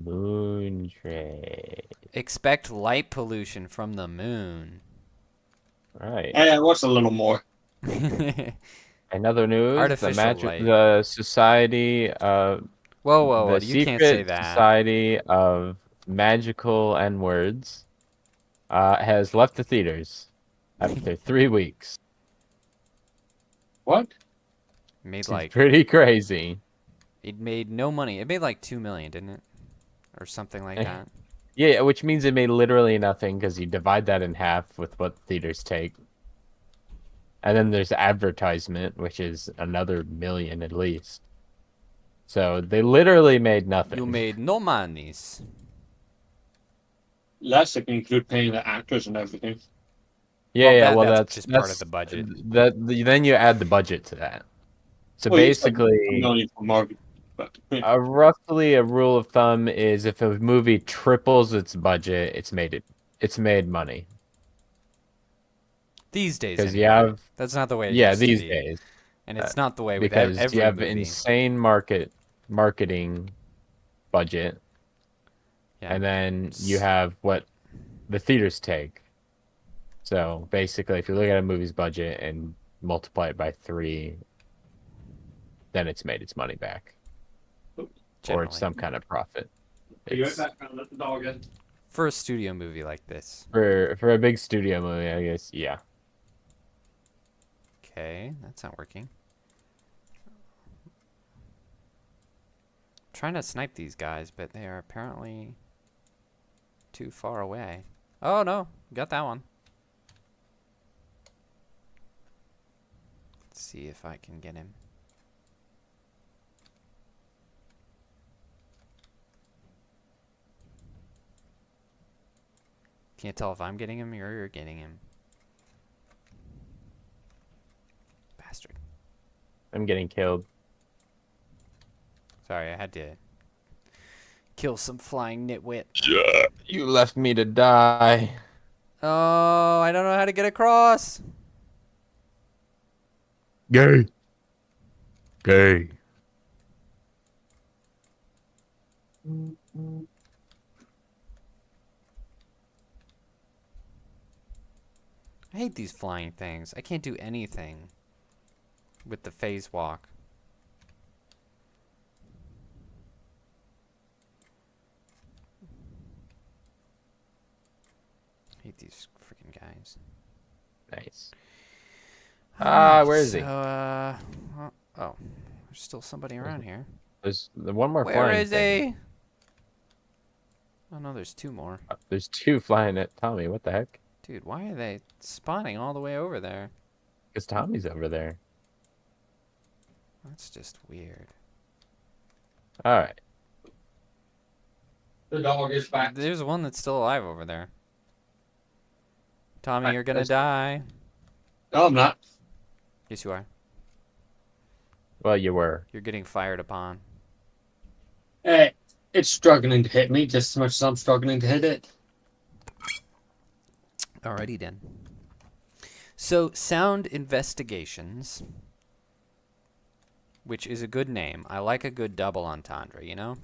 Moon train. Expect light pollution from the moon. Right. And what's a little more? Another news. Artificial light. The Society of Whoa, the you can't say Secret that. Society of Magical N-Words has left the theaters after 3 weeks. What? Made It's like pretty crazy. it made no money. It made like 2 million, didn't it? Or something like that. Yeah, which means it made literally nothing because you divide that in half with what theaters take. And then there's advertisement, which is another million at least. So they literally made nothing. You made no monies. Less it can include paying the actors and everything. Yeah, Well, well, that's just part of the budget. Then you add the budget to that. So Well, you said basically, $1 million for Marvel, but roughly a rule of thumb is if a movie triples its budget, it's made money. These days, Because anyway. you have That's not the way it yeah used to these be. days And it's not the way with because every you have movie. insane marketing budget, Yeah. and then you have what the theaters take. So basically, if you look at a movie's budget and multiply it by 3, then it's made its money back, or Generally. it's some kind of profit. Are you right It's, back? I'll let the dog in. For a studio movie like this. for a big studio movie, I guess. Yeah. Okay, that's not working. Trying to snipe these guys, but they are apparently too far away. Oh no, got that one. Let's see if I can get him. Can't tell if I'm getting him or you're getting him. Bastard. I'm getting killed. Sorry, I had to kill some flying nitwit. You left me to die. Oh, I don't know how to get across. Gay. Gay. I hate these flying things. I can't do anything with the phase walk. I hate these freaking guys. Nice. Alright, where is he? Oh, there's still somebody around here. There's one more Where flying is thing. he? Oh no, there's 2 more. There's 2 flying at Tommy. What the heck? Dude, why are they spawning all the way over there? Because Tommy's over there. That's just weird. All right. The dog is back. There's one that's still alive over there. Tommy, you're gonna That's- die. No, I'm not. Yes, you are. Well, you were. You're getting fired upon. Hey, it's struggling to hit me just as much as I'm struggling to hit it. Alrighty then. So, Sound Investigations, which is a good name. I like a good double entendre, you know?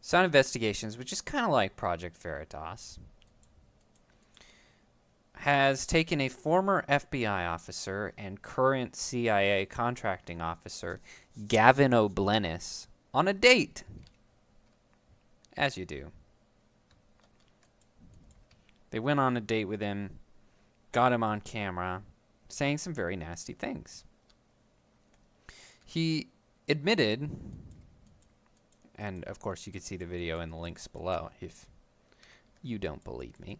Sound Investigations, which is kind of like Project Veritas, has taken a former FBI officer and current CIA contracting officer, Gavin O'Blennis, on a date. As you do. They went on a date with him, got him on camera, saying some very nasty things. He admitted, and of course you can see the video in the links below if you don't believe me.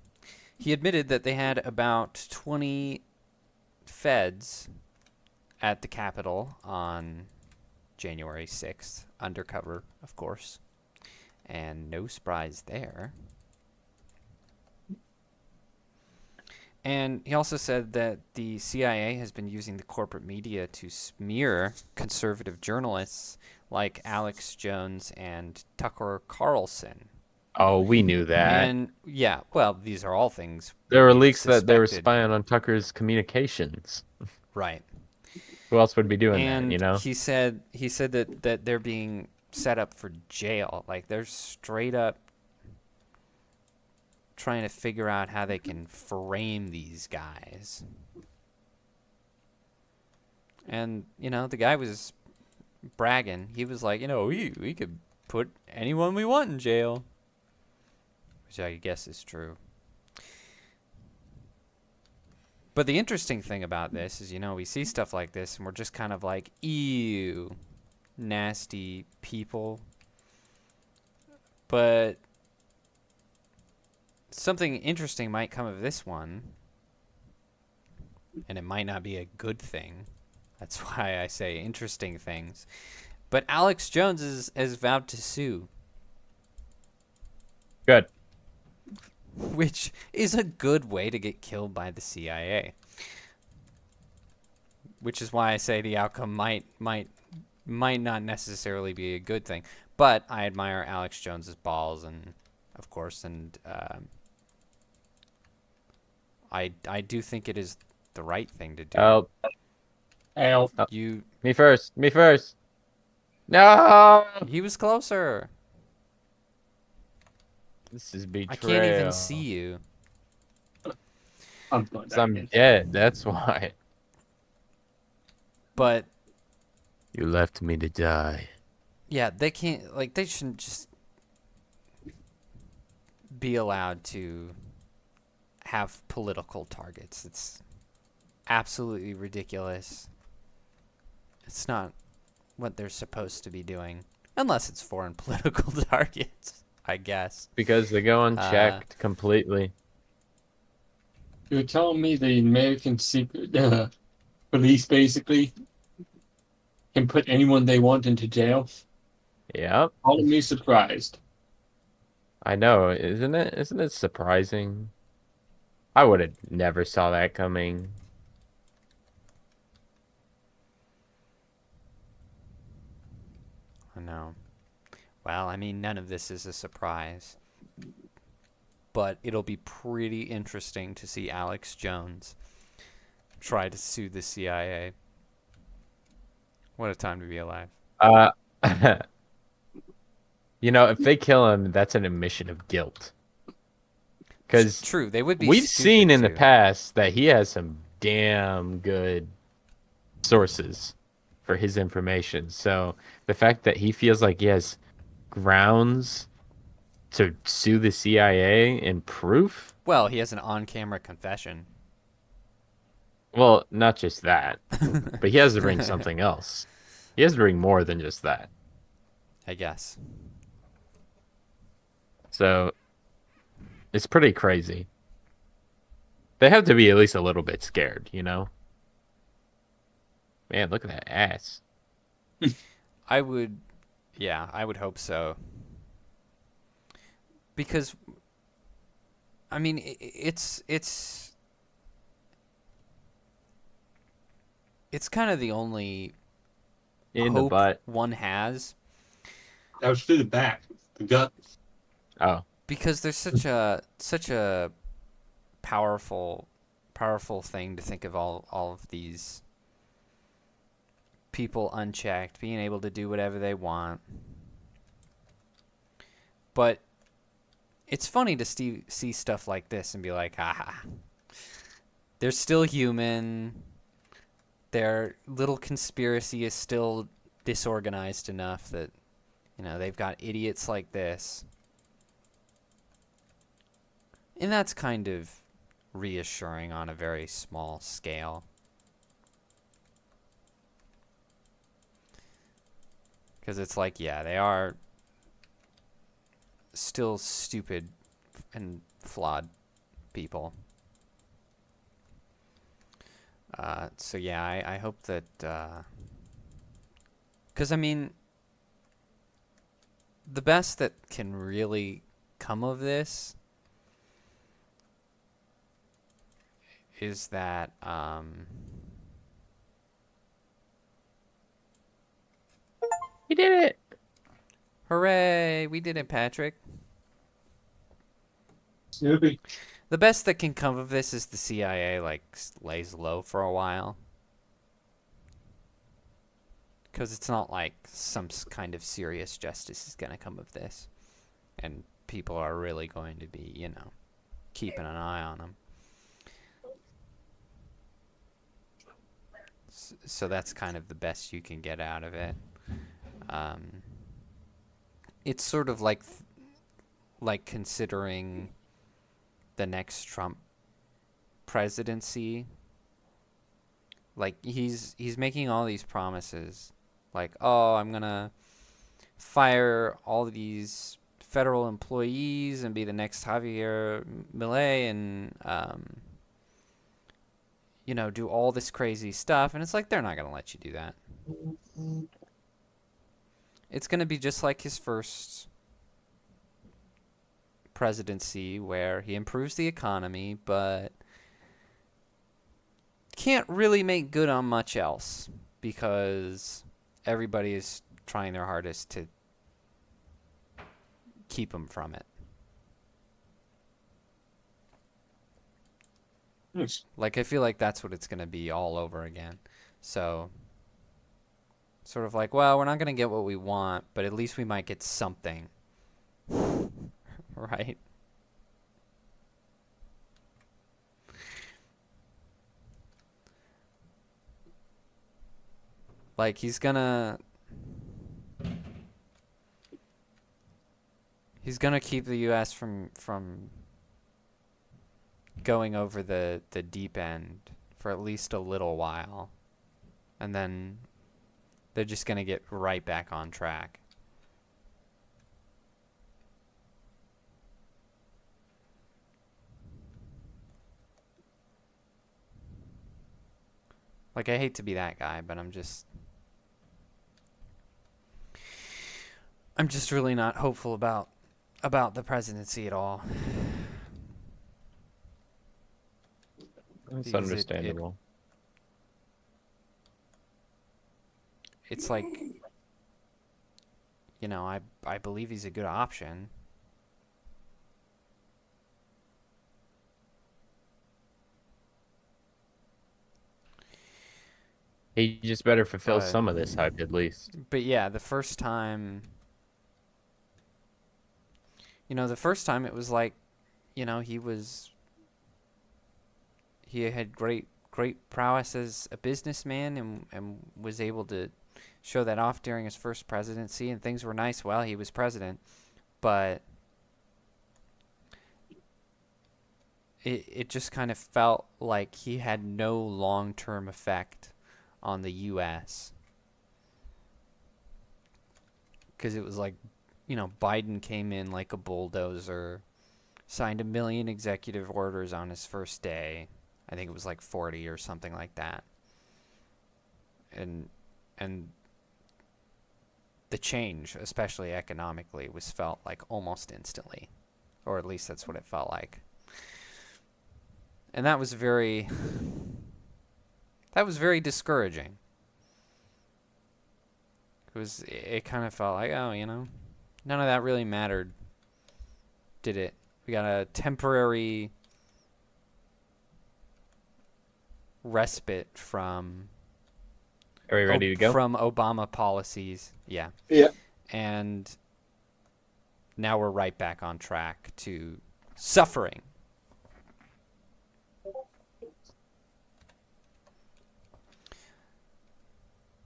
He admitted that they had about 20 feds at the Capitol on January 6th, undercover, of course, and no surprise there. And he also said that the CIA has been using the corporate media to smear conservative journalists like Alex Jones and Tucker Carlson. Oh, we knew that. And yeah, well, these are all things There were we leaks that they were suspected. spying on Tucker's communications. Right. Who else would be doing And that, you know? he said that they're being set up for jail. Like they're straight up trying to figure out how they can frame these guys. And, you know, the guy was bragging. He was like, you know, we could put anyone we want in jail. Which I guess is true. But the interesting thing about this is, you know, we see stuff like this and we're just kind of like, ew, nasty people. But something interesting might come of this one. And it might not be a good thing. That's why I say interesting things. But Alex Jones has vowed to sue. Good. Which is a good way to get killed by the CIA. Which is why I say the outcome might not necessarily be a good thing. But I admire Alex Jones's balls, and of course, and I do think it is the right thing to do. Help. Help. You Me first. Me first. No! he was closer. This is betrayal. I can't even see you. I'm going 'Cause back I'm in. dead, that's why. But You left me to die. yeah, they can't, like, they shouldn't just be allowed to have political targets. It's absolutely ridiculous. It's not what they're supposed to be doing, unless it's foreign political targets, I guess. Because they go unchecked completely. You're telling me the American secret police basically can put anyone they want into jail? Yep. All of me surprised. I know, isn't it? Isn't it surprising? I would have never saw that coming. I know. Well, I mean, none of this is a surprise. But it'll be pretty interesting to see Alex Jones try to sue the CIA. What a time to be alive. You know, if they kill him, that's an admission of guilt. Because True, they would be we've seen stupid in the to. past that he has some damn good sources for his information. So the fact that he feels like he has grounds to sue the CIA in proof, Well, he has an on-camera confession. well, not just that, but he has to bring something else. He has to bring more than just that. I guess. So it's pretty crazy. They have to be at least a little bit scared, you know? Man, look at that ass. I would hope so. Because, I mean, it's kind of the only In the hope butt. one has, That was through the back. The gut. Oh. because there's such a powerful thing to think of all of these people unchecked, being able to do whatever they want. But it's funny to see stuff like this and be like, ah, they're still human. Their little conspiracy is still disorganized enough that, you know, they've got idiots like this. And that's kind of reassuring on a very small scale. Because it's like, yeah, they are still stupid and flawed people. So yeah, I hope that, because I mean, the best that can really come of this is that, He did it. hooray, we did it, Patrick. Snoopy. The best that can come of this is the CIA lays low for a while. Because it's not like some kind of serious justice is going to come of this. And people are really going to be, you know, keeping an eye on them. So that's kind of the best you can get out of it. It's sort of like considering the next Trump presidency. Like he's making all these promises, like, oh, I'm gonna fire all of these federal employees and be the next Javier Milei, and you know, do all this crazy stuff. And it's like, they're not gonna let you do that. It's gonna be just like his first presidency, where he improves the economy, but can't really make good on much else because everybody is trying their hardest to keep him from it. Nice. Like, I feel like that's what it's going to be all over again. So, sort of like, well, we're not going to get what we want, but at least we might get something. Right? Like, he's gonna keep the U.S. from going over the deep end for at least a little while. And then they're just gonna get right back on track. Like, I hate to be that guy, but I'm just really not hopeful about the presidency at all. That's Because understandable. It's like, you know, I believe he's a good option. He just better fulfill But- some of this hype at least. But yeah, the first time it was like, you know, he had great prowess as a businessman, and was able to show that off during his first presidency, and things were nice while he was president. But it just kind of felt like he had no long-term effect on the U.S. Because it was like, you know, Biden came in like a bulldozer, signed 1 million executive orders on his first day. I think it was like 40 or something like that. And the change, especially economically, was felt like almost instantly. Or at least that's what it felt like. And that was very discouraging. It kind of felt like, oh, you know, none of that really mattered, did it? We got a temporary respite from Are we ready to go? from Obama policies. Yeah. Yeah. And now we're right back on track to suffering.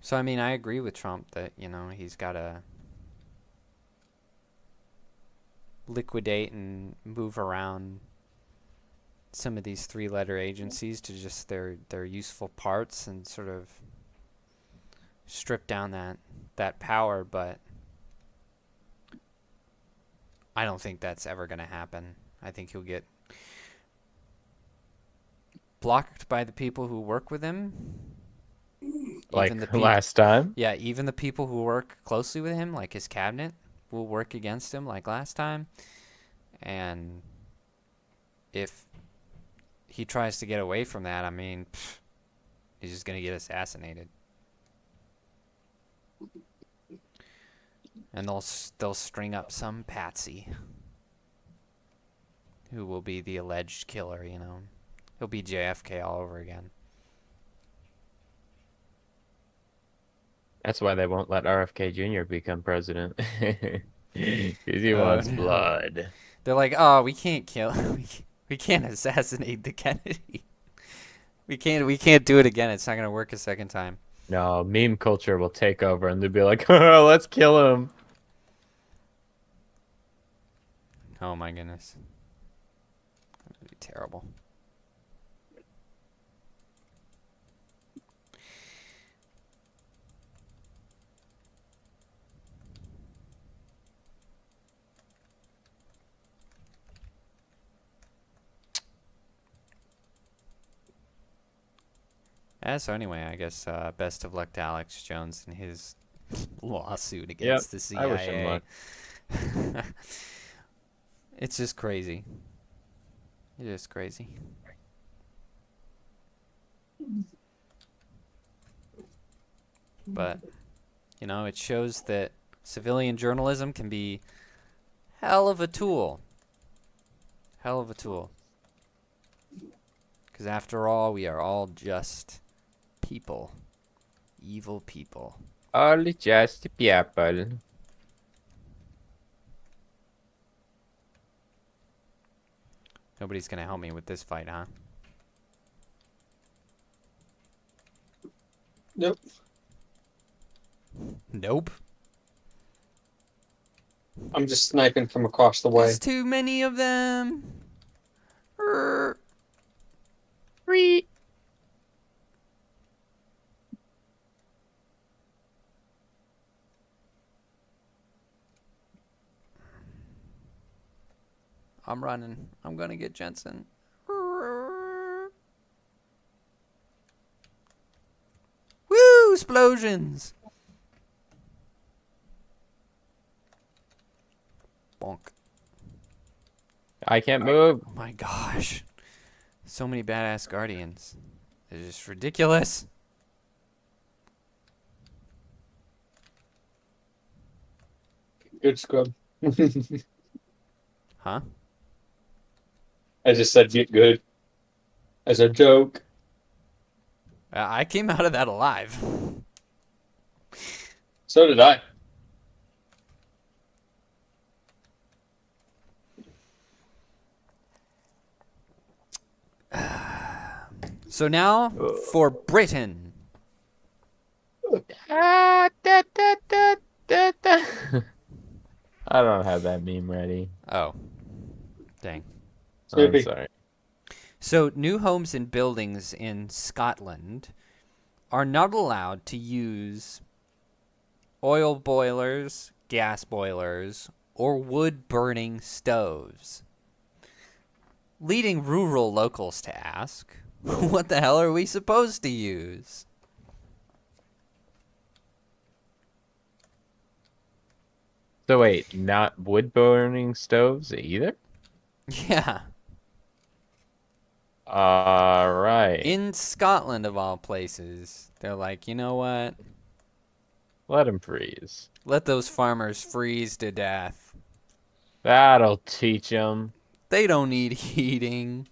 So, I mean, I agree with Trump that, you know, he's got to liquidate and move around some of these three-letter agencies to just their useful parts and sort of strip down that power, but I don't think that's ever going to happen. I think he'll get blocked by the people who work with him. Like the last time. Yeah, even the people who work closely with him, like his cabinet, will work against him like last time. And if he tries to get away from that, I mean, he's just going to get assassinated. And they'll string up some patsy who will be the alleged killer, you know. He'll be JFK all over again. That's why they won't let RFK Jr. become president. Because he wants no. blood. They're like, oh, we can't kill, we can't assassinate the Kennedy. We can't do it again. It's not gonna work a second time. No, meme culture will take over, and they'll be like, oh, let's kill him. Oh my goodness, that'd be terrible. So anyway, I guess best of luck to Alex Jones and his lawsuit against the CIA. I wish him luck. It's just crazy. It's just crazy. But, you know, it shows that civilian journalism can be hell of a tool. Hell of a tool. Because after all, we are all just people. Evil people. All just people. Nobody's gonna help me with this fight, huh? Nope. Nope. I'm just sniping from across the way. There's too many of them. Free. I'm running. I'm gonna get Jensen. Woo! Explosions! Bonk. I can't move. Oh my gosh. So many badass guardians. It's just ridiculous. Good scrub. Huh? I just said get good. As a joke. I came out of that alive. So did I. So now for Britain. I don't have that meme ready. Oh. Dang. I'm Snoopy. sorry. So new homes and buildings in Scotland are not allowed to use oil boilers, gas boilers, or wood-burning stoves, leading rural locals to ask, what the hell are we supposed to use? So wait, not wood burning stoves either? Yeah. All right. In Scotland, of all places, they're like, you know what? Let them freeze. Let those farmers freeze to death. That'll teach them. They don't need heating.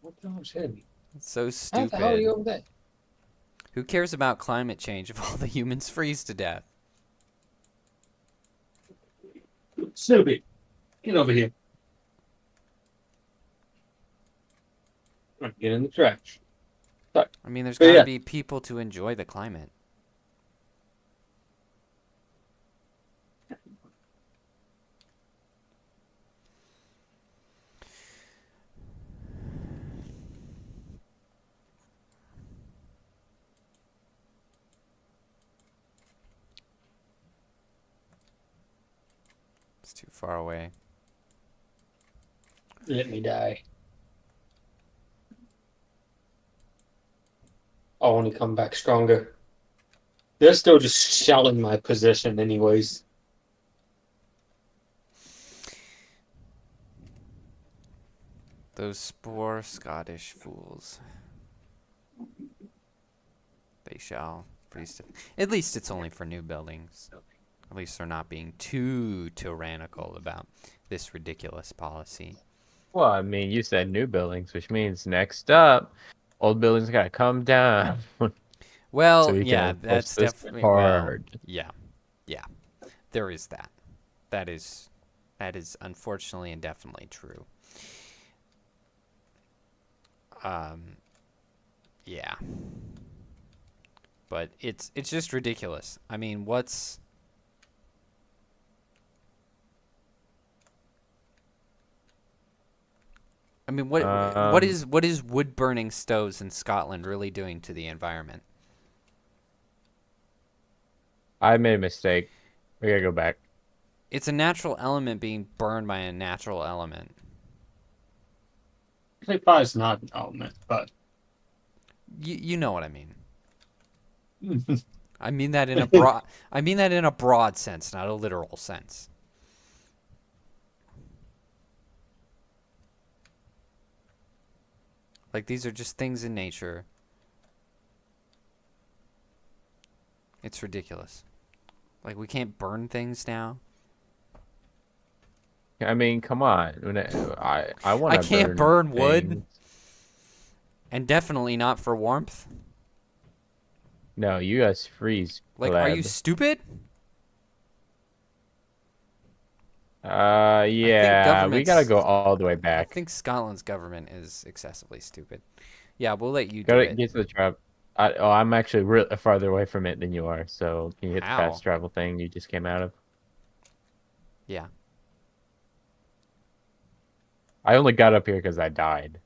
What the hell is him? It's so How the hell are you stupid. over there? Who cares about climate change if all the humans freeze to death? Snoopy, get over here. Get in the trash. I mean, there's But got to yeah. be people to enjoy the climate. It's too far away. Let me die. I'll only come back stronger. They're still just shelling my position anyways. Those poor Scottish fools. They shall freeze. At least it's only for new buildings. At least they're not being too tyrannical about this ridiculous policy. Well, I mean, you said new buildings, which means next up, old buildings gotta come down. Well, So we can yeah, enforce that's this definitely well, hard. yeah, yeah. There is that. That is unfortunately and definitely true. Yeah. But it's just ridiculous. I mean, what is wood burning stoves in Scotland really doing to the environment? I made a mistake. We gotta go back. It's a natural element being burned by a natural element. Clay pie is not an element, but You know what I mean. I mean that in a broad sense, not a literal sense. Like, these are just things in nature. It's ridiculous. Like, we can't burn things now. I mean, come on. I want I to can't burn wood. things. And definitely not for warmth. No, you guys freeze. Like, are you pleb. stupid? Yeah, we gotta government's- go all the way I back. think Scotland's government is excessively stupid. Yeah, we'll let you do Gotta it. get to the trap. I'm actually farther away from it than you are. So can you hit How? the fast travel thing you just came out of? Yeah. I only got up here because I died.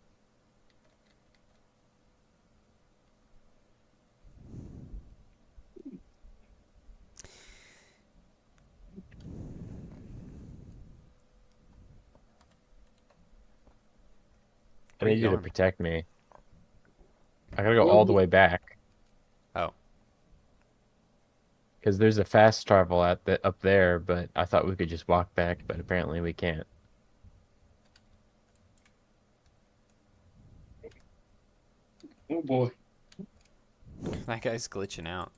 I Where need you you to going? protect me. I gotta go all the way back. Oh. Because there's a fast travel up there, but I thought we could just walk back, but apparently we can't. oh boy, That guy's glitching out.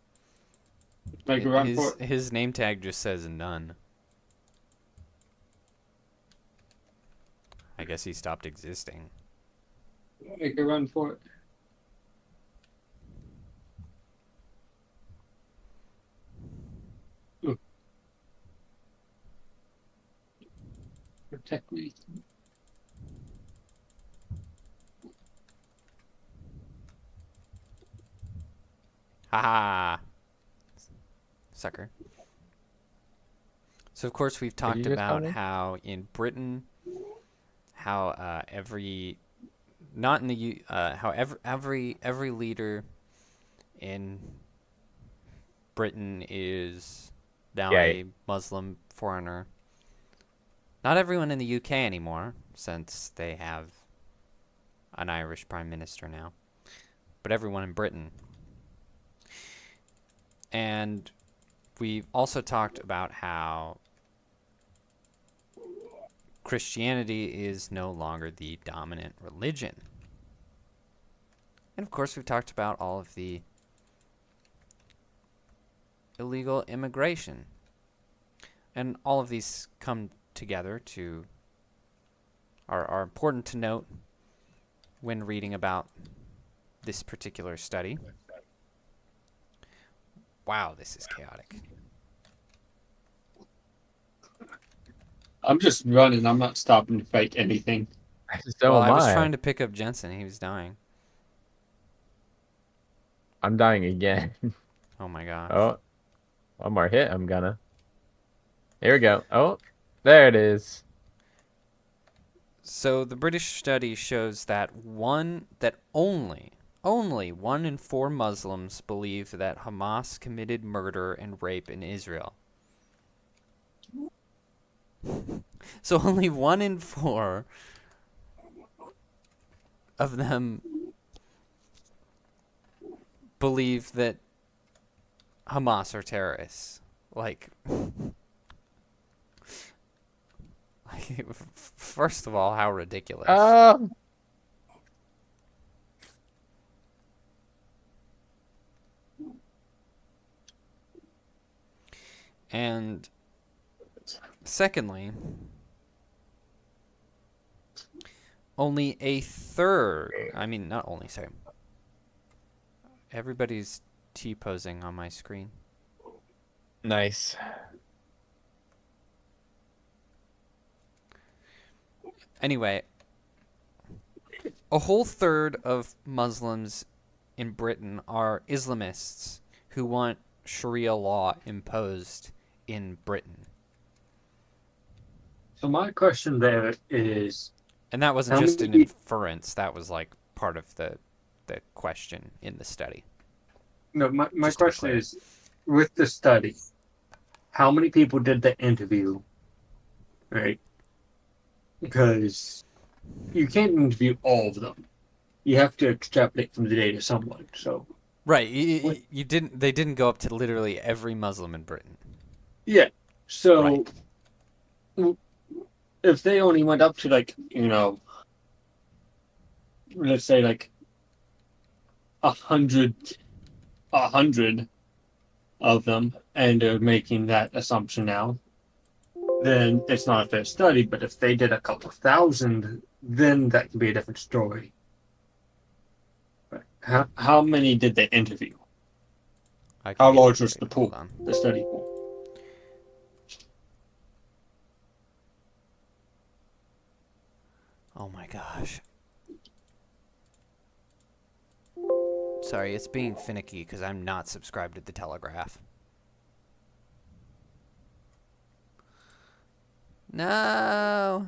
make a run for it. His name tag just says none. I guess he stopped existing. Make a run for it. Ooh. Protect me. Haha. Sucker. So of course we've talked you just tell about me? how in Britain, how how every leader in Britain is now Gay. a Muslim foreigner. Not everyone in the UK anymore, since they have an Irish Prime Minister now, but everyone in Britain. And we've also talked about how Christianity is no longer the dominant religion. And of course, we've talked about all of the illegal immigration. And all of these come together to are important to note when reading about this particular study. Wow, this is chaotic. I'm just running. I'm not stopping to fight anything. So Well, am I was I. trying to pick up Jensen. He was dying. I'm dying again. Oh my gosh. Oh, one more hit. I'm gonna. Here we go. Oh, there it is. So the British study shows that only 1 in 4 Muslims believe that Hamas committed murder and rape in Israel. So only 1 in 4 of them believe that Hamas are terrorists. Like, first of all, how ridiculous. And secondly, only a third, I mean, not only, sorry. Everybody's T-posing on my screen. Nice. Anyway, a whole third of Muslims in Britain are Islamists who want Sharia law imposed in Britain. So my question there is, And that wasn't How just an many- inference, that was like part of the question in the study. no, my Just to be question clear. is, with the study, how many people did the interview? Right? Because you can't interview all of them. You have to extrapolate from the data somewhat. So Right, What- they didn't go up to literally every Muslim in Britain. yeah. So Right. if they only went up to like, let's say like 100 of them, and they're making that assumption now, then it's not a fair study. But if they did a couple thousand, then that could be a different story. But how many did they interview? I can How get large that was for the you. pool? Hold on. The study pool? Oh my gosh. Sorry, it's being finicky because I'm not subscribed to the Telegraph. No.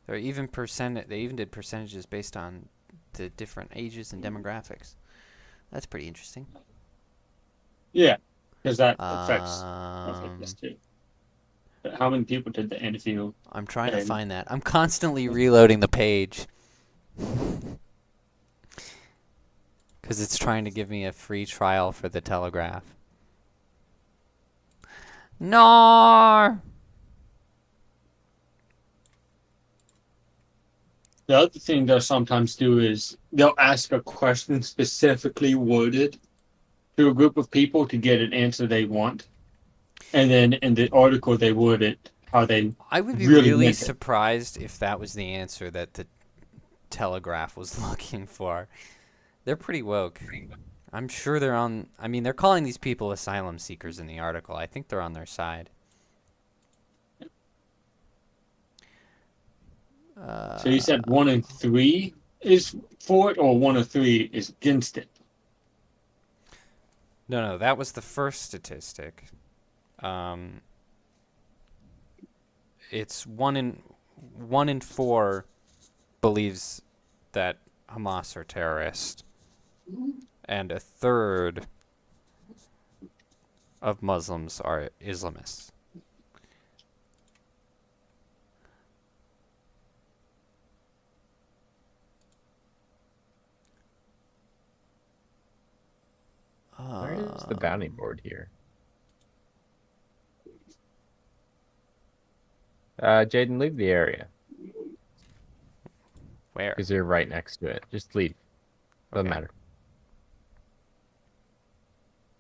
There are even they even did percentages based on the different ages and demographics. That's pretty interesting. Yeah, because that affects stuff like this Um, too. But how many people did the interview? I'm trying to And- find that. I'm constantly reloading the page. Because it's trying to give me a free trial for the Telegraph. No. The other thing they'll sometimes do is they'll ask a question specifically worded to a group of people to get an answer they want, and then in the article they word it how they I would be really really meant it. surprised if that was the answer that the Telegraph was looking for. They're pretty woke. I'm sure they're on. I mean, they're calling these people asylum seekers in the article. I think they're on their side. So you said 1 in 3 is for it, or 1 in 3 is against it. No, that was the first statistic. It's 1 in 4 believes that Hamas are terrorists, and a third of Muslims are Islamists. Where is the bounty board here? Jaeden, leave the area Where? because you're right next to it. Just leave. Doesn't Okay. matter.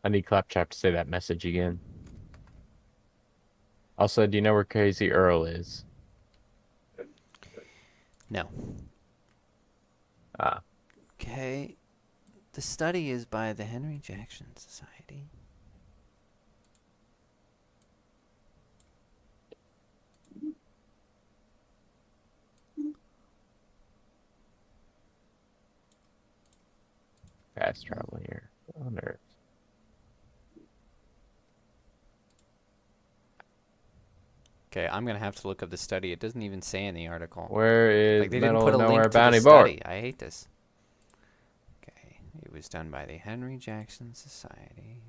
I need Claptrap to say that message again. Also, do you know where Crazy Earl is? No. Ah, Okay. The study is by the Henry Jackson Society. fast travel here on Earth. Okay, I'm gonna have to look up the study. It doesn't even say in the article. Where is Like they didn't Medal put of a Nowhere link to the Bounty Board? study. I hate this. Okay, it was done by the Henry Jackson Society.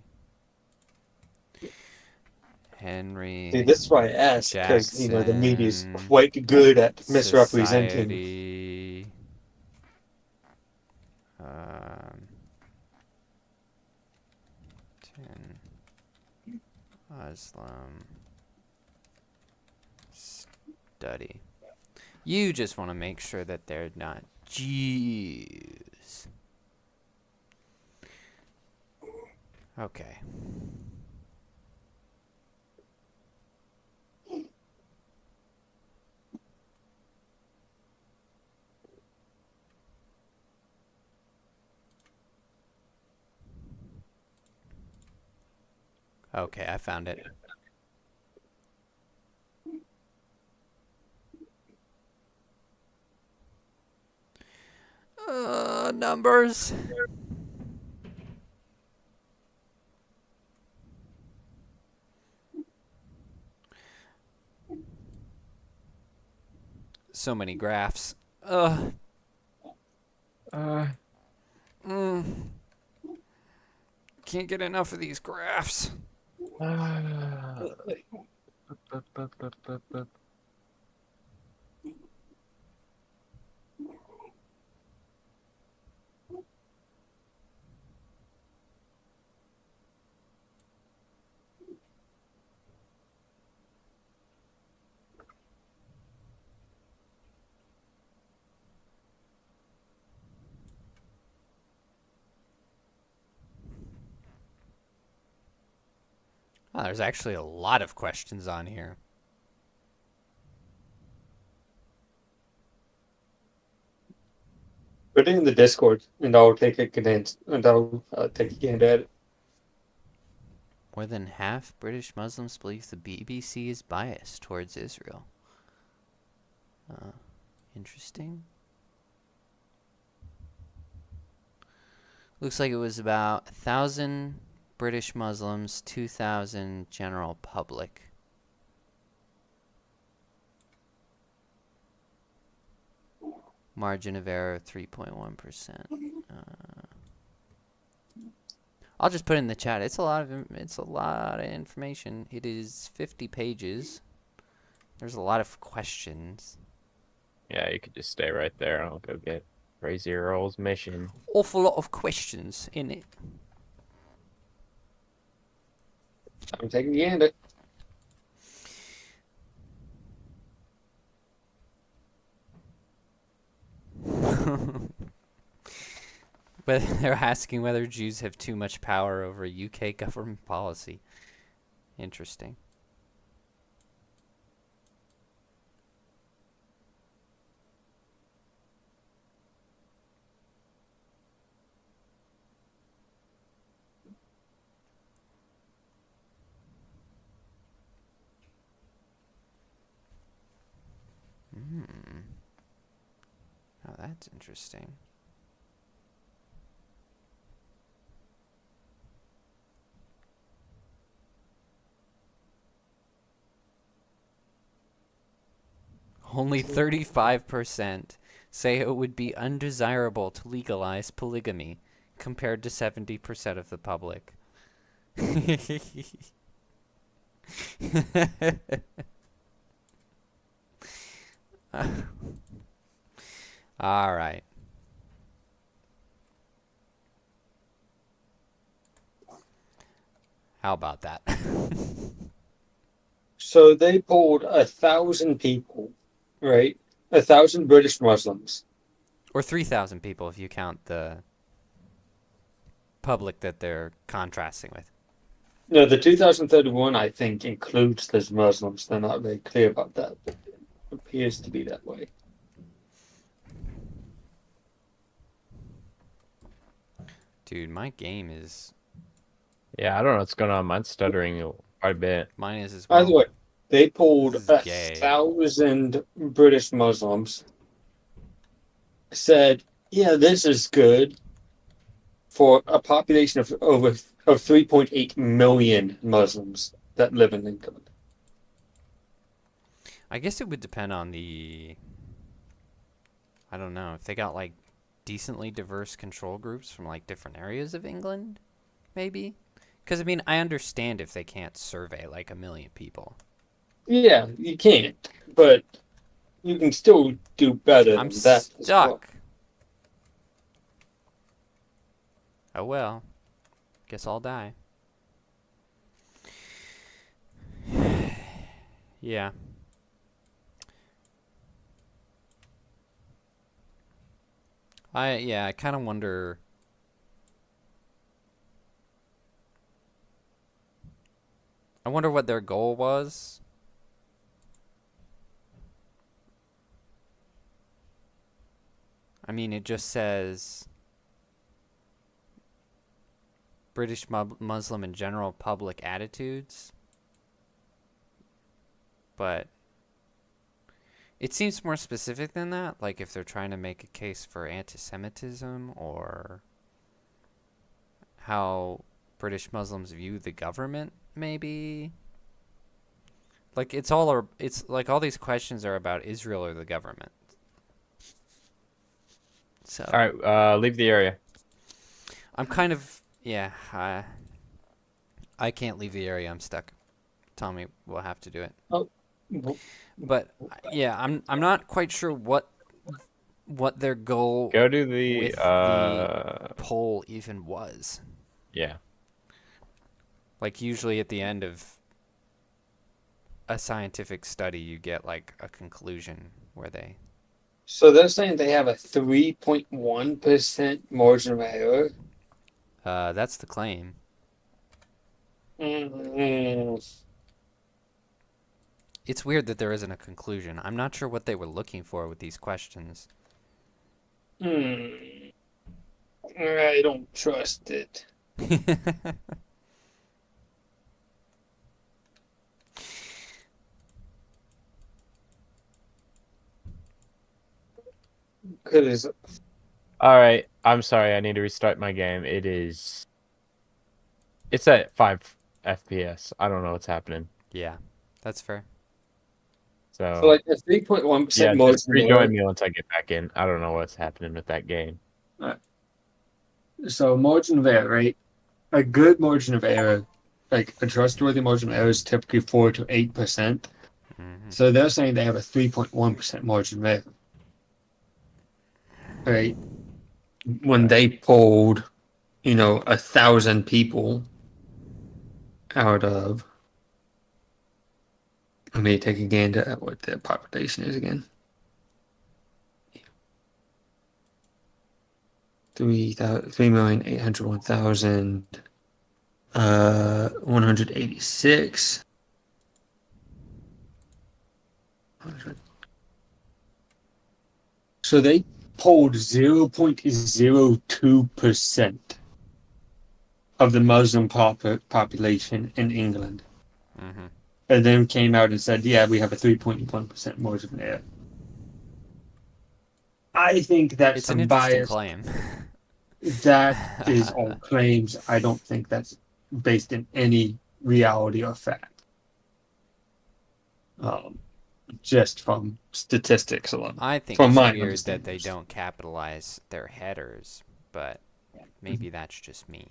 Henry See, this is why I asked, because, the media's Jackson quite good at misrepresenting. Society. Um, 10 Muslim study. You just want to make sure that they're not Jews. Okay. Okay, I found it. Numbers. So many graphs. Mm. Can't get enough of these graphs. Oh, there's actually a lot of questions on here. Put it in the Discord, and I'll take a glance, and I'll take a gander at it. More than half British Muslims believe the BBC is biased towards Israel. Interesting. Looks like it was about 1,000 British Muslims, 2,000 general public. Margin of error 3.1%. I'll just put it in the chat. It's a lot of information. It is 50 pages. There's a lot of questions. Yeah, you could just stay right there. I'll go get Crazy Earl's mission. Awful lot of questions in it. I'm taking a gander. But they're asking whether Jews have too much power over UK government policy. Interesting. Oh, that's interesting. Only 35% say it would be undesirable to legalize polygamy, compared to 70% of the public. All right. How about that? So they polled 1,000 people, right? 1,000 British Muslims. Or 3,000 people if you count the public that they're contrasting with. No, the 2031, I think, includes those Muslims. They're not very clear about that, but it appears to be that way. Dude, my game is... Yeah, I don't know what's going on. Mine's stuttering quite a bit. Mine is as well. By the way, they polled This is gay. 1,000 British Muslims. Said, yeah, this is good for a population of 3.8 million Muslims that live in England. I guess it would depend on I don't know, if they got like decently diverse control groups from like different areas of England, maybe. Because I mean, I understand if they can't survey like 1 million people. Yeah, you can't, but you can still do better I'm than that as well. stuck. Oh well. Guess I'll die. Yeah. I kind of wonder. I wonder what their goal was. I mean, it just says British Muslim and general public attitudes. But it seems more specific than that, like if they're trying to make a case for anti-Semitism or how British Muslims view the government, maybe. Like it's like all these questions are about Israel or the government. So All right, leave the area. I'm kind of I can't leave the area. I'm stuck. Tommy will have to do it. Oh, But yeah, I'm not quite sure what their goal Go to the with the poll even was. yeah. Like usually at the end of a scientific study, you get like a conclusion where they. so they're saying they have a 3.1% margin of error. That's the claim. Mm, It's weird that there isn't a conclusion. I'm not sure what they were looking for with these questions. I don't trust it. Because All right, I'm sorry. I need to restart my game. It's at 5 FPS. I don't know what's happening. Yeah, that's fair. so like a 3.1% Yeah, just margin of error. rejoin me once I get back in. I don't know what's happening with that game. So margin of error, right? A good margin of error, like a trustworthy margin of error, is typically 4 to 8%. Mm-hmm. So they're saying they have a 3.1% margin of error, right? When they polled, 1,000 people out of. Let me take a gander at what their population is again. 3,801,186. So they polled 0.02% of the Muslim population in England. Mm-hmm. And then came out and said, yeah, we have a 3.1% margin of error. I think that's It's some an interesting bias. claim. That is all claims. I don't think that's based in any reality or fact. Just from statistics alone. I think From it's my weird that they understandings. don't capitalize their headers, but maybe that's just me.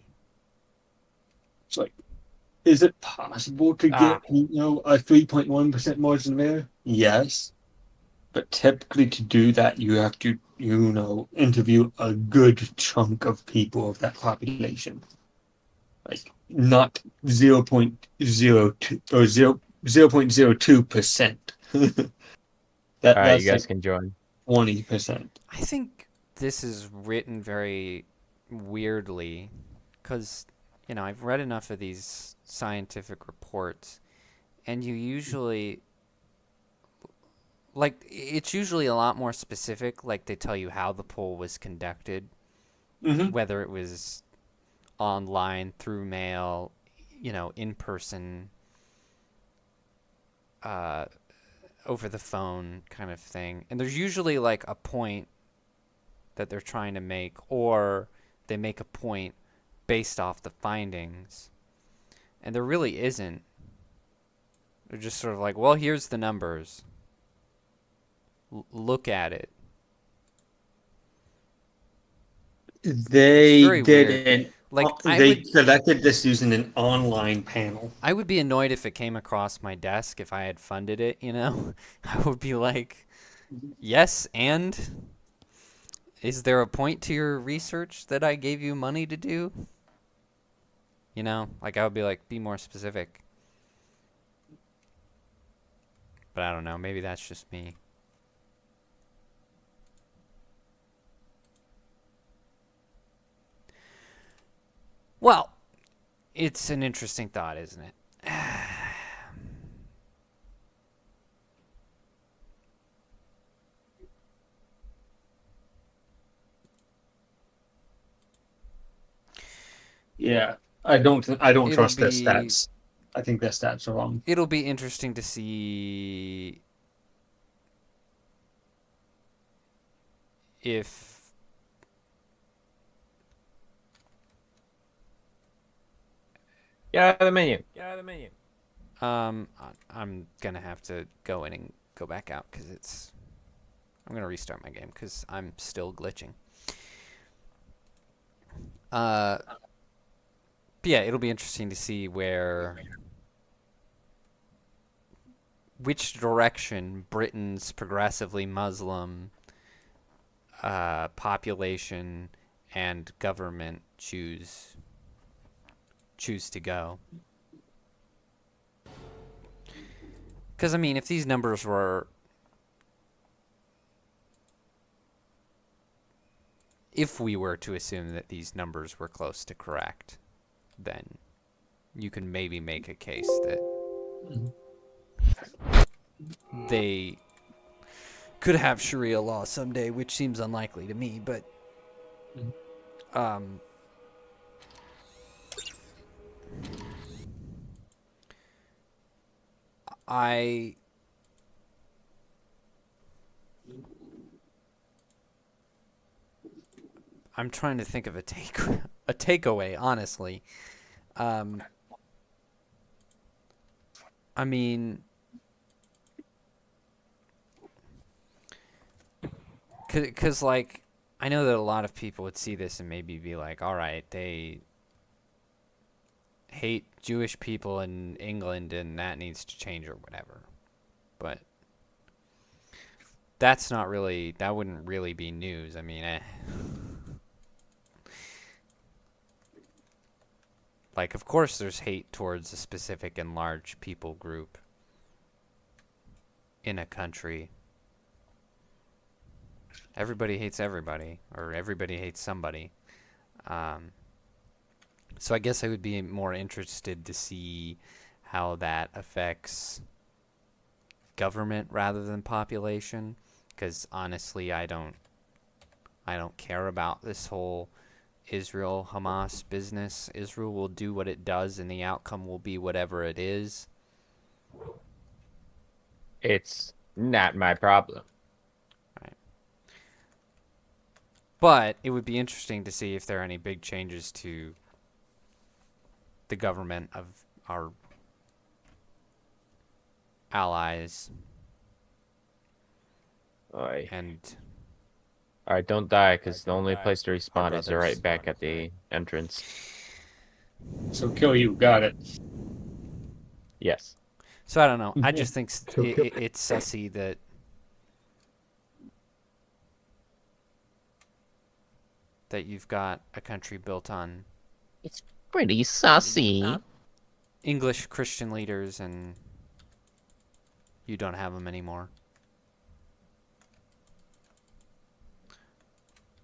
It's like, is it possible to get, a 3.1% margin of error? Yes. But typically to do that, you have to, interview a good chunk of people of that population. Like, not 0.02 or 0.02%. All right, That's you guys like can join. 20%. I think this is written very weirdly because, I've read enough of these scientific reports, and you usually, like, it's usually a lot more specific. Like, they tell you how the poll was conducted, Mm-hmm. whether it was online, through mail, in person, over the phone kind of thing. And there's usually like a point that they're trying to make, or they make a point based off the findings. And there really isn't. They're just sort of like, well, here's the numbers. look at it. They very weird. didn't. Like, They collected this using an online panel. I would be annoyed if it came across my desk if I had funded it, you know? I would be like, yes, and? Is there a point to your research that I gave you money to do? You know? Like, I would be like, be more specific. But I don't know. Maybe that's just me. Well, it's an interesting thought, isn't it? Yeah, I don't trust their be- stats. I think their stats are wrong. It'll be interesting to see if Get out of the menu. I'm gonna have to go in and go back out because I'm gonna restart my game because I'm still glitching. But yeah, it'll be interesting to see which direction Britain's progressively Muslim population and government choose to go. Because, I mean, if these numbers were... If we were to assume that these numbers were close to correct, then you can maybe make a case that they could have Sharia law someday, which seems unlikely to me, but... I'm trying to think of a takeaway, honestly. I mean, cause like I know that a lot of people would see this and maybe be like, all right, they hate Jewish people in England and that needs to change or whatever. But that wouldn't really be news. I mean, Like, of course there's hate towards a specific and large people group in a country. Everybody hates everybody, or everybody hates somebody. So I guess I would be more interested to see how that affects government rather than population, because honestly, I don't care about this whole Israel-Hamas business. Israel will do what it does, and the outcome will be whatever it is. It's not my problem. Right. But it would be interesting to see if there are any big changes to the government of our allies. Oy. And All right, don't die, because the only place to respawn is brothers. right back at the entrance. So kill you. Got it. Yes. so I don't know. I just think it's sussy that you've got a country built on It's pretty sussy. English Christian leaders and you don't have them anymore.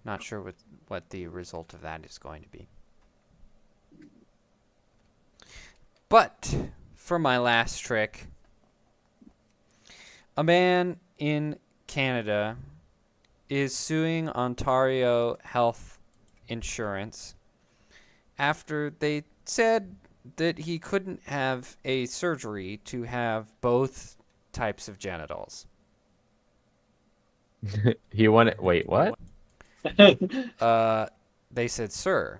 Not sure what the result of that is going to be. But for my last trick, a man in Canada is suing Ontario Health Insurance after they said that he couldn't have a surgery to have both types of genitals. He wanted. Wait, what? They said, "Sir,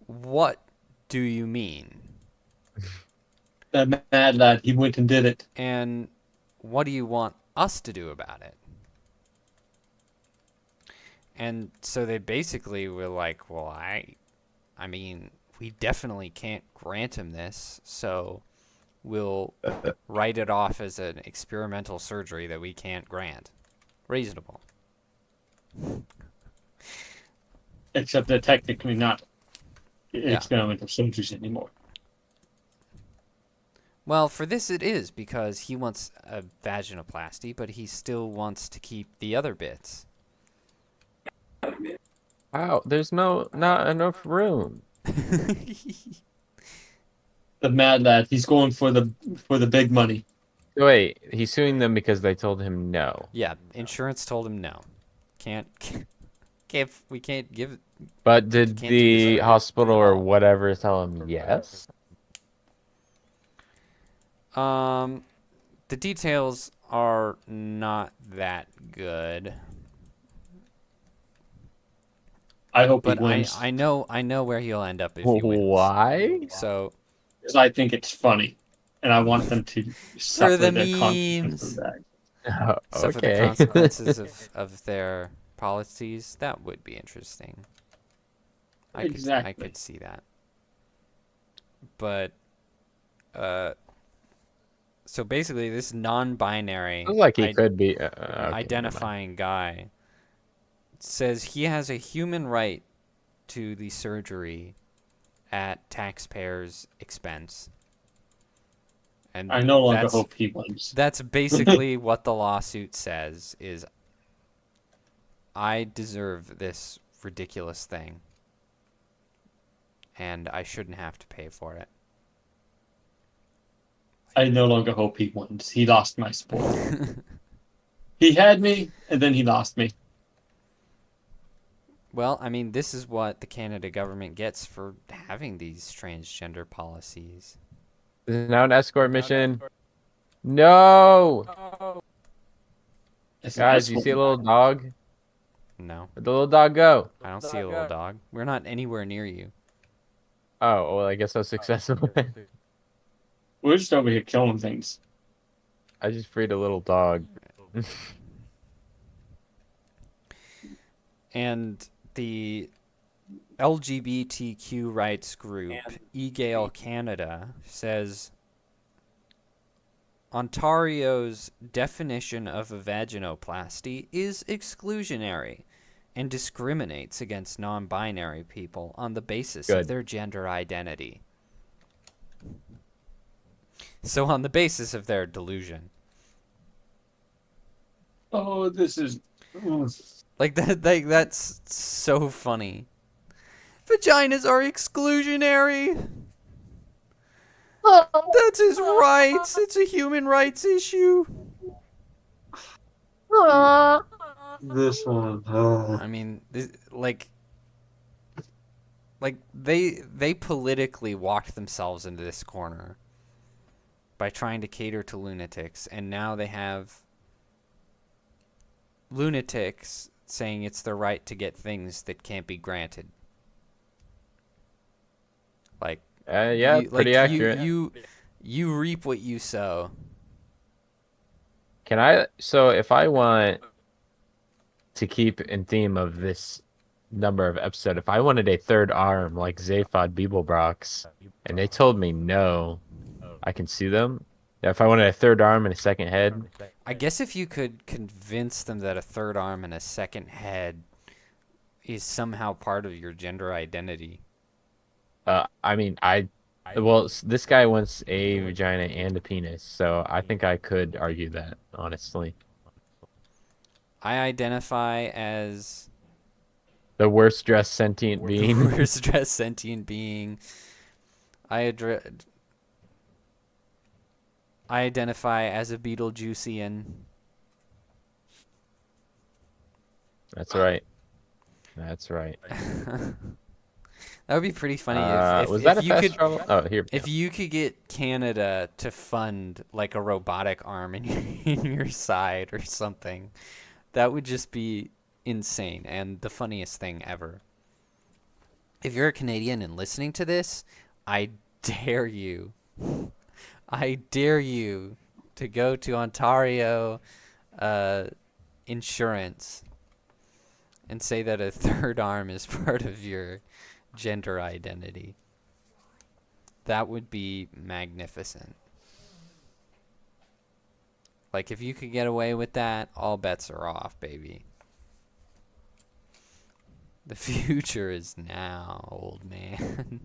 what do you mean? That mad lad, he went and did it. And what do you want us to do about it? And so they basically were like, well, I mean, we definitely can't grant him this, so we'll write it off as an experimental surgery that we can't grant. Reasonable. Except they're technically not Yeah. experimental surgeries anymore. Well, for this it is, because he wants a vaginoplasty, but he still wants to keep the other bits. Wow, there's not enough room. The mad lad, he's going for the big money. Wait, he's suing them because they told him no. Yeah, insurance told him no. We can't give it. But did Can't do this the right. hospital or whatever tell him yes? The details are not that good, I hope but he wins. I know where he'll end up if he wins. Why? So Because I think it's funny, and I want them to suffer the the memes. consequences of that. suffer the Okay. consequences of their policies. That would be interesting. I Exactly. could see that. But so basically, this non-binary Sounds like he could be okay, identifying guy says he has a human right to the surgery at taxpayers' expense. And I no longer that's, hope he wins. that's basically what the lawsuit says is I deserve this ridiculous thing and I shouldn't have to pay for it. I no longer hope he wins. He lost my support. He had me, and then he lost me. Well, I mean, this is what the Canada government gets for having these transgender policies. This is now an escort mission. No! It's Guys, you nice see a one. little dog? No, Where'd the little dog go? I don't see a little dog. We're not anywhere near you. Oh, well, I guess I was successful. We're just over here killing things. I just freed a little dog. And the LGBTQ rights group, eGale Canada, says Ontario's definition of a vaginoplasty is exclusionary and discriminates against non-binary people on the basis of Good. their gender identity. So on the basis of their delusion. Oh, this is. Like that's so funny. Vaginas are exclusionary. That's his rights. It's a human rights issue. This one. I mean, like they politically walked themselves into this corner by trying to cater to lunatics, and now they have lunatics saying it's their right to get things that can't be granted. Like, Yeah, pretty accurate. You reap what you sow. So if I want to keep in theme of this number of episode, if I wanted a third arm like Zaphod Beeblebrox, and they told me no, I can sue them. If I wanted a third arm and a second head, I guess if you could convince them that a third arm and a second head is somehow part of your gender identity. I mean, well, this guy wants a vagina and a penis, so I think I could argue that, honestly. I identify as The worst dressed sentient being. the worst dressed sentient being. I identify as a Beetlejuicean. That's right. That's right. That would be pretty funny was that if a you fast could travel? Oh, here. if you could get Canada to fund like a robotic arm in your side or something. That would just be insane and the funniest thing ever. If you're a Canadian and listening to this, I dare you to go to Ontario insurance and say that a third arm is part of your gender identity. That would be magnificent. Like, if you could get away with that, all bets are off, baby. The future is now, old man.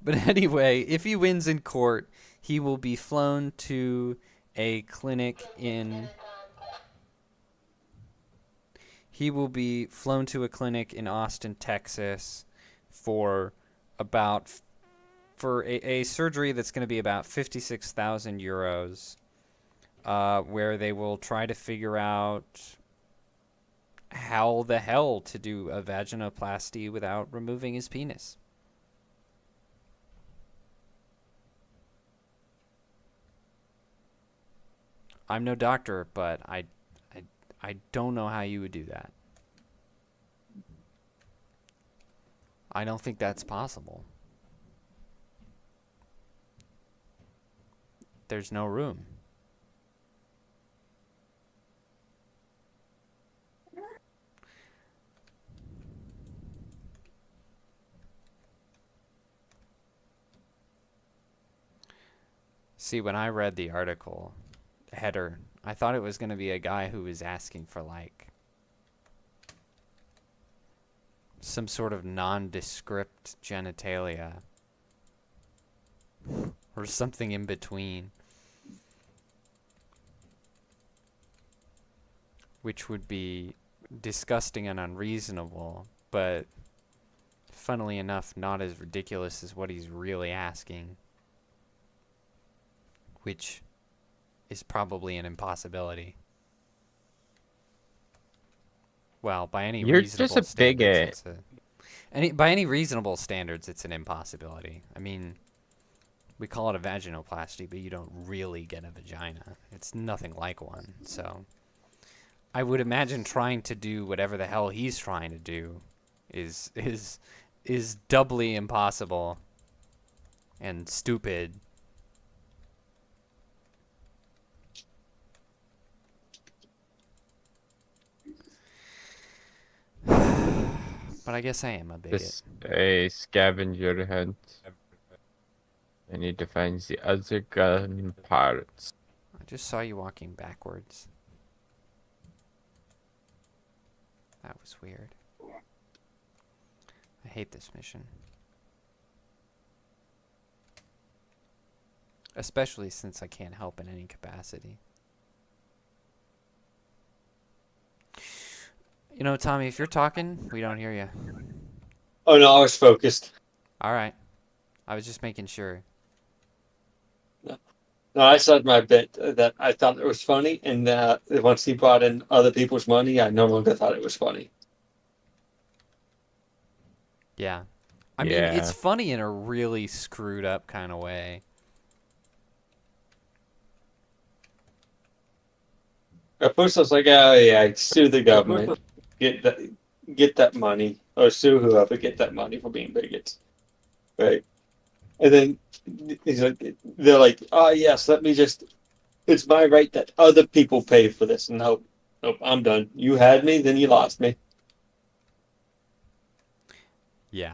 But anyway, if he wins in court, he will be flown to a clinic in... He will be flown to a clinic in Austin, Texas for a surgery that's going to be about 56,000 euros, where they will try to figure out how the hell to do a vaginoplasty without removing his penis. I'm no doctor, but I don't know how you would do that. I don't think that's possible. There's no room. See, when I read the article header, I thought it was going to be a guy who was asking for, like, some sort of nondescript genitalia or something in between, which would be disgusting and unreasonable, but funnily enough, not as ridiculous as what he's really asking, which is probably an impossibility. Well, by any You're reasonable just a standards, bigot. by any reasonable standards, it's an impossibility. I mean, we call it a vaginoplasty, but you don't really get a vagina. It's nothing like one. So I would imagine trying to do whatever the hell he's trying to do is doubly impossible and stupid. But I guess I am a bigot. This a scavenger hunt. I need to find the other gun parts. I just saw you walking backwards. That was weird. I hate this mission. Especially since I can't help in any capacity. You know, Tommy, if you're talking, we don't hear you. Oh no, I was focused. All right. I was just making sure. No, I said my bit that I thought it was funny, and once he brought in other people's money, I no longer thought it was funny. Yeah. I mean, Yeah. it's funny in a really screwed up kind of way. At first, I was like, "Oh yeah, sue the government, get that money, or sue whoever, get that money for being bigots." Right? And then he's like, they're like, "Oh yes, let me just. It's my right that other people pay for this." Nope, I'm done. You had me, then you lost me. Yeah.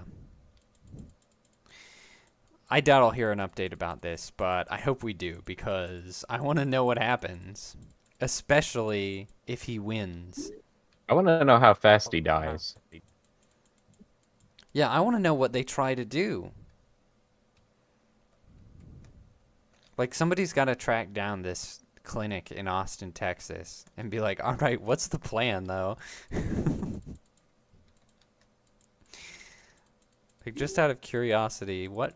I doubt I'll hear an update about this, but I hope we do, because I want to know what happens. Especially if he wins. I want to know how fast he dies. Yeah, I want to know what they try to do. Like, somebody's got to track down this clinic in Austin, Texas, and be like, all right, what's the plan, though? Like, just out of curiosity, what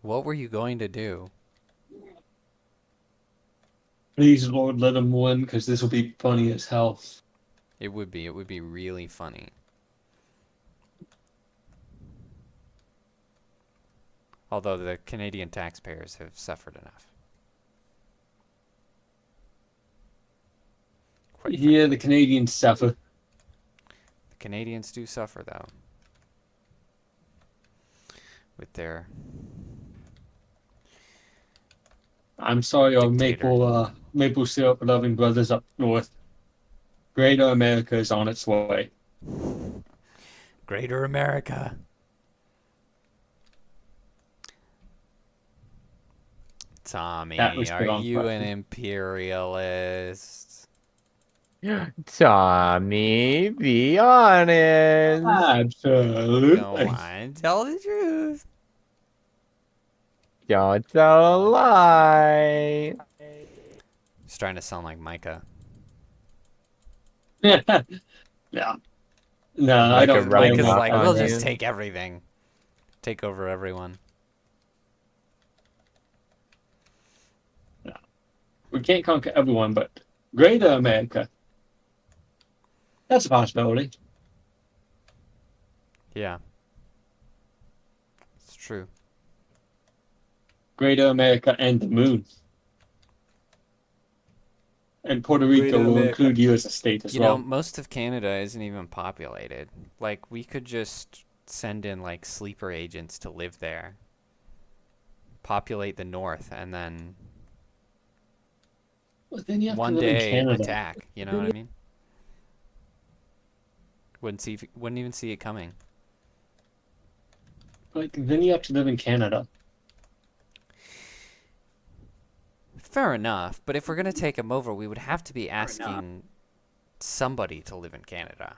were you going to do? Please, Lord, let him win, because this will be funny as hell. It would be really funny. Although the Canadian taxpayers have suffered enough. Quite Yeah, frankly. the Canadians suffer. The Canadians do suffer, though. With their I'm sorry, our Dictator. maple syrup loving brothers up north. Greater America is on its way. Greater America. Tommy, That was are put on you an question. imperialist? Tommy, be honest. Go Absolutely. on, tell the truth. Don't tell a lie. He's trying to sound like Micah. Yeah. No, I Like a don't run blame Micah's knock like, Mike on we'll on that. just you. take everything. Take over everyone. We can't conquer everyone, but Greater America. That's a possibility. Yeah. It's true. Greater America and the moon. And Puerto Rico will include you as a state as You know, well. most of Canada isn't even populated. Like, we could just send in, like, sleeper agents to live there. Populate the north, and then But then you have to one live in day Canada. attack. You know what I mean? Wouldn't even see it coming. Like, then you have to live in Canada. Fair enough, but if we're gonna take him over, we would have to be asking somebody to live in Canada.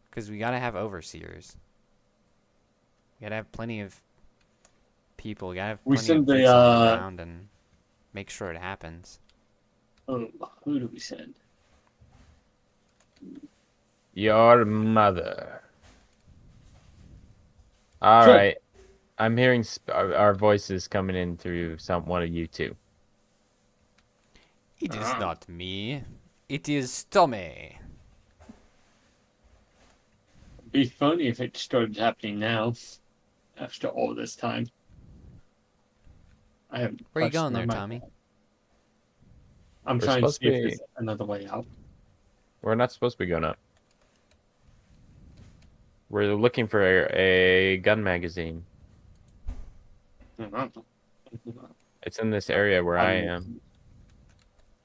Because we gotta have overseers. We gotta have plenty of people. We gotta have We plenty of send the, boots on the ground and make sure it happens. Who do we send? Your mother. All Sure. right. I'm hearing our voices coming in through one of you two. It is not me. It is Tommy. It'd be funny if it started happening now, after all this time. I haven't. Where you touched going my there, mic. Tommy? I'm We're trying to supposed see to if be- there's another way out. We're not supposed to be going up. We're looking for a gun magazine. It's in this area where I am.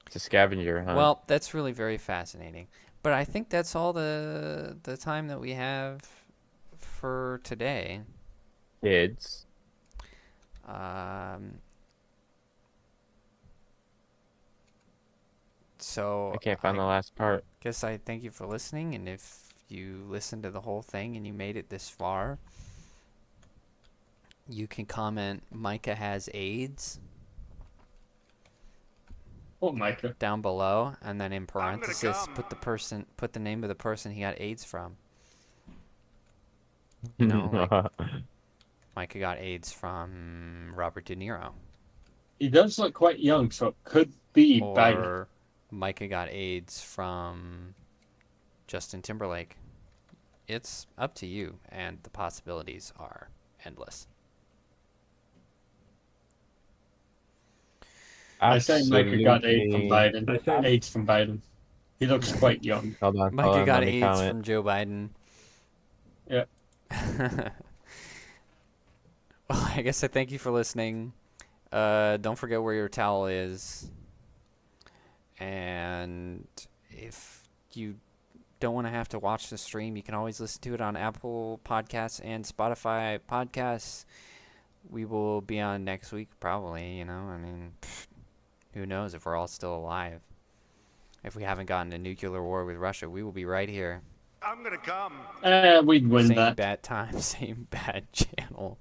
It's a scavenger hunt. Well, that's really very fascinating. But I think that's all the time that we have for today. Kids. So I can't find the last part. guess I thank you for listening, and if you listened to the whole thing and you made it this far, you can comment Micah has AIDS Oh, Micah. down below, and then in parenthesis put the name of the person he got AIDS from. You know, like Micah got AIDS from Robert De Niro. He does look quite young, so it could be Biden. Or Micah got AIDS from Justin Timberlake. It's up to you, and the possibilities are endless. I say Micah got AIDS from Absolutely. Biden. AIDS from Biden. He looks quite young. Hold on. Micah got let me AIDS comment. from Joe Biden. Yeah. Well, I guess I thank you for listening. Don't forget where your towel is. And if you don't want to have to watch the stream, you can always listen to it on Apple Podcasts and Spotify Podcasts. We will be on next week, probably, you know. I mean, who knows if we're all still alive. If we haven't gotten a nuclear war with Russia, we will be right here. I'm gonna come. We'd win Same that. bad time, same bad channel.